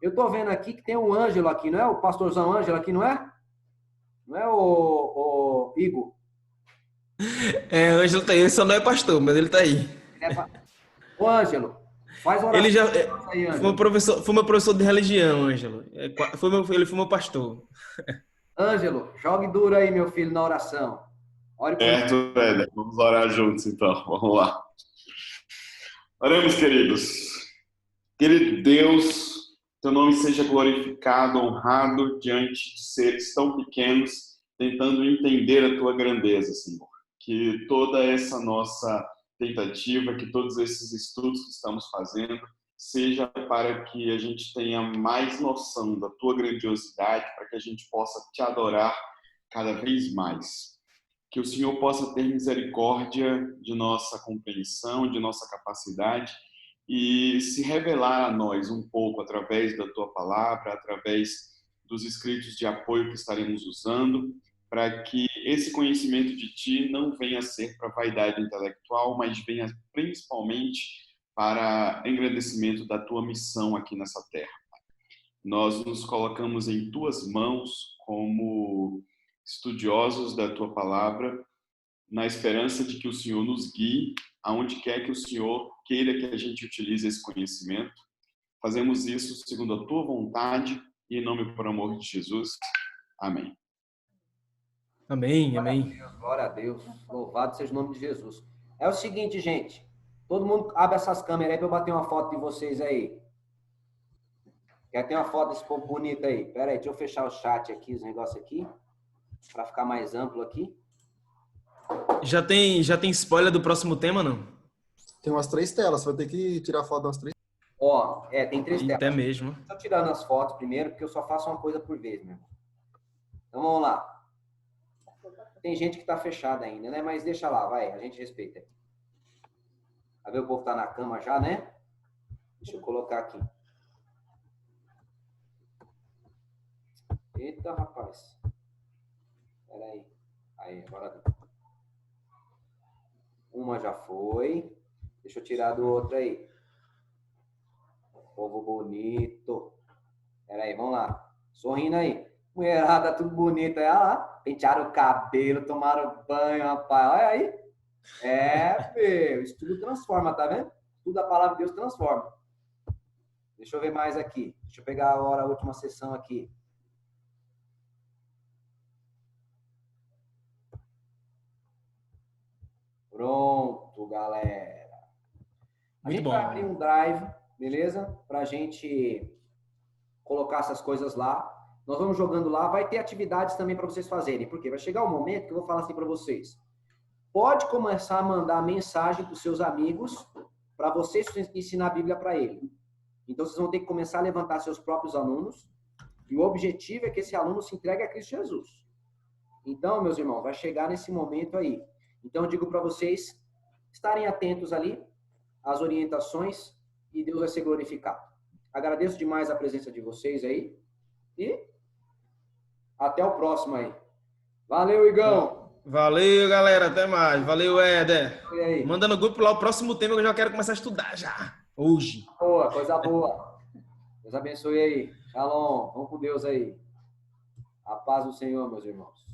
Eu estou vendo aqui que tem um Ângelo aqui, não é? O pastorzão Ângelo aqui, não é? Não é o Igor?
É, o Ângelo tá aí, ele só não é pastor, mas ele tá aí.
Ô, Ângelo, faz oração.
Ele já
Aí,
foi meu professor de religião, Ângelo. Ele foi meu pastor.
Ângelo, jogue duro aí, meu filho, na oração. Ore por
Certo, Éder. Vamos orar juntos, então. Vamos lá. Oremos, queridos. Querido Deus, teu nome seja glorificado, honrado diante de seres tão pequenos, tentando entender a tua grandeza, Senhor. Que toda essa nossa tentativa, que todos esses estudos que estamos fazendo, seja para que a gente tenha mais noção da tua grandiosidade, para que a gente possa te adorar cada vez mais. Que o Senhor possa ter misericórdia de nossa compreensão, de nossa capacidade e se revelar a nós um pouco através da tua palavra, através dos escritos de apoio que estaremos usando, para que esse conhecimento de ti não venha a ser para vaidade intelectual, mas venha principalmente para engrandecimento da tua missão aqui nessa terra. Nós nos colocamos em tuas mãos como estudiosos da tua palavra, na esperança de que o Senhor nos guie aonde quer que o Senhor queira que a gente utilize esse conhecimento. Fazemos isso segundo a tua vontade e em nome e por amor de Jesus. Amém.
Amém, amém.
Glória a Deus. Louvado seja o nome de Jesus. É o seguinte, gente. Todo mundo abre essas câmeras aí para eu bater uma foto de vocês aí. Quer ter uma foto desse povo bonito aí? Pera aí, deixa eu fechar o chat aqui, os negócios aqui, para ficar mais amplo aqui.
Já tem spoiler do próximo tema, não?
Tem umas 3 telas, você vai ter que tirar foto das 3.
Ó, tem 3 telas.
Até mesmo.
Estou tirando as fotos primeiro, porque eu só faço uma coisa por vez, meu irmão. Então vamos lá. Tem gente que está fechada ainda, né? Mas deixa lá, vai, a gente respeita. Vai ver o povo tá na cama já, né? Deixa eu colocar aqui. Eita, rapaz. Pera aí. Aí, agora. Uma já foi. Deixa eu tirar do outro aí. Povo bonito. Pera aí, vamos lá. Sorrindo aí. Mulherada, tudo bonito. Olha lá. Pentearam o cabelo, tomaram banho, rapaz. Olha aí. Meu. Isso tudo transforma, tá vendo? Tudo a palavra de Deus transforma. Deixa eu ver mais aqui. Deixa eu pegar agora a última sessão aqui. Pronto, galera. A gente vai abrir um drive, beleza? Pra gente colocar essas coisas lá. Nós vamos jogando lá. Vai ter atividades também para vocês fazerem. Porque vai chegar um momento que eu vou falar assim para vocês. Pode começar a mandar mensagem para os seus amigos para vocês ensinar a Bíblia para ele. Então, vocês vão ter que começar a levantar seus próprios alunos. E o objetivo é que esse aluno se entregue a Cristo Jesus. Então, meus irmãos, vai chegar nesse momento aí. Então, eu digo para vocês estarem atentos ali às orientações e Deus vai ser glorificado. Agradeço demais a presença de vocês aí e até o próximo aí. Valeu, Igão!
Valeu, galera. Até mais. Valeu, Éder. Manda no grupo lá o próximo tema que eu já quero começar a estudar já. Hoje.
Boa, coisa boa. Deus abençoe aí. Shalom. Vamos com Deus aí. A paz do Senhor, meus irmãos.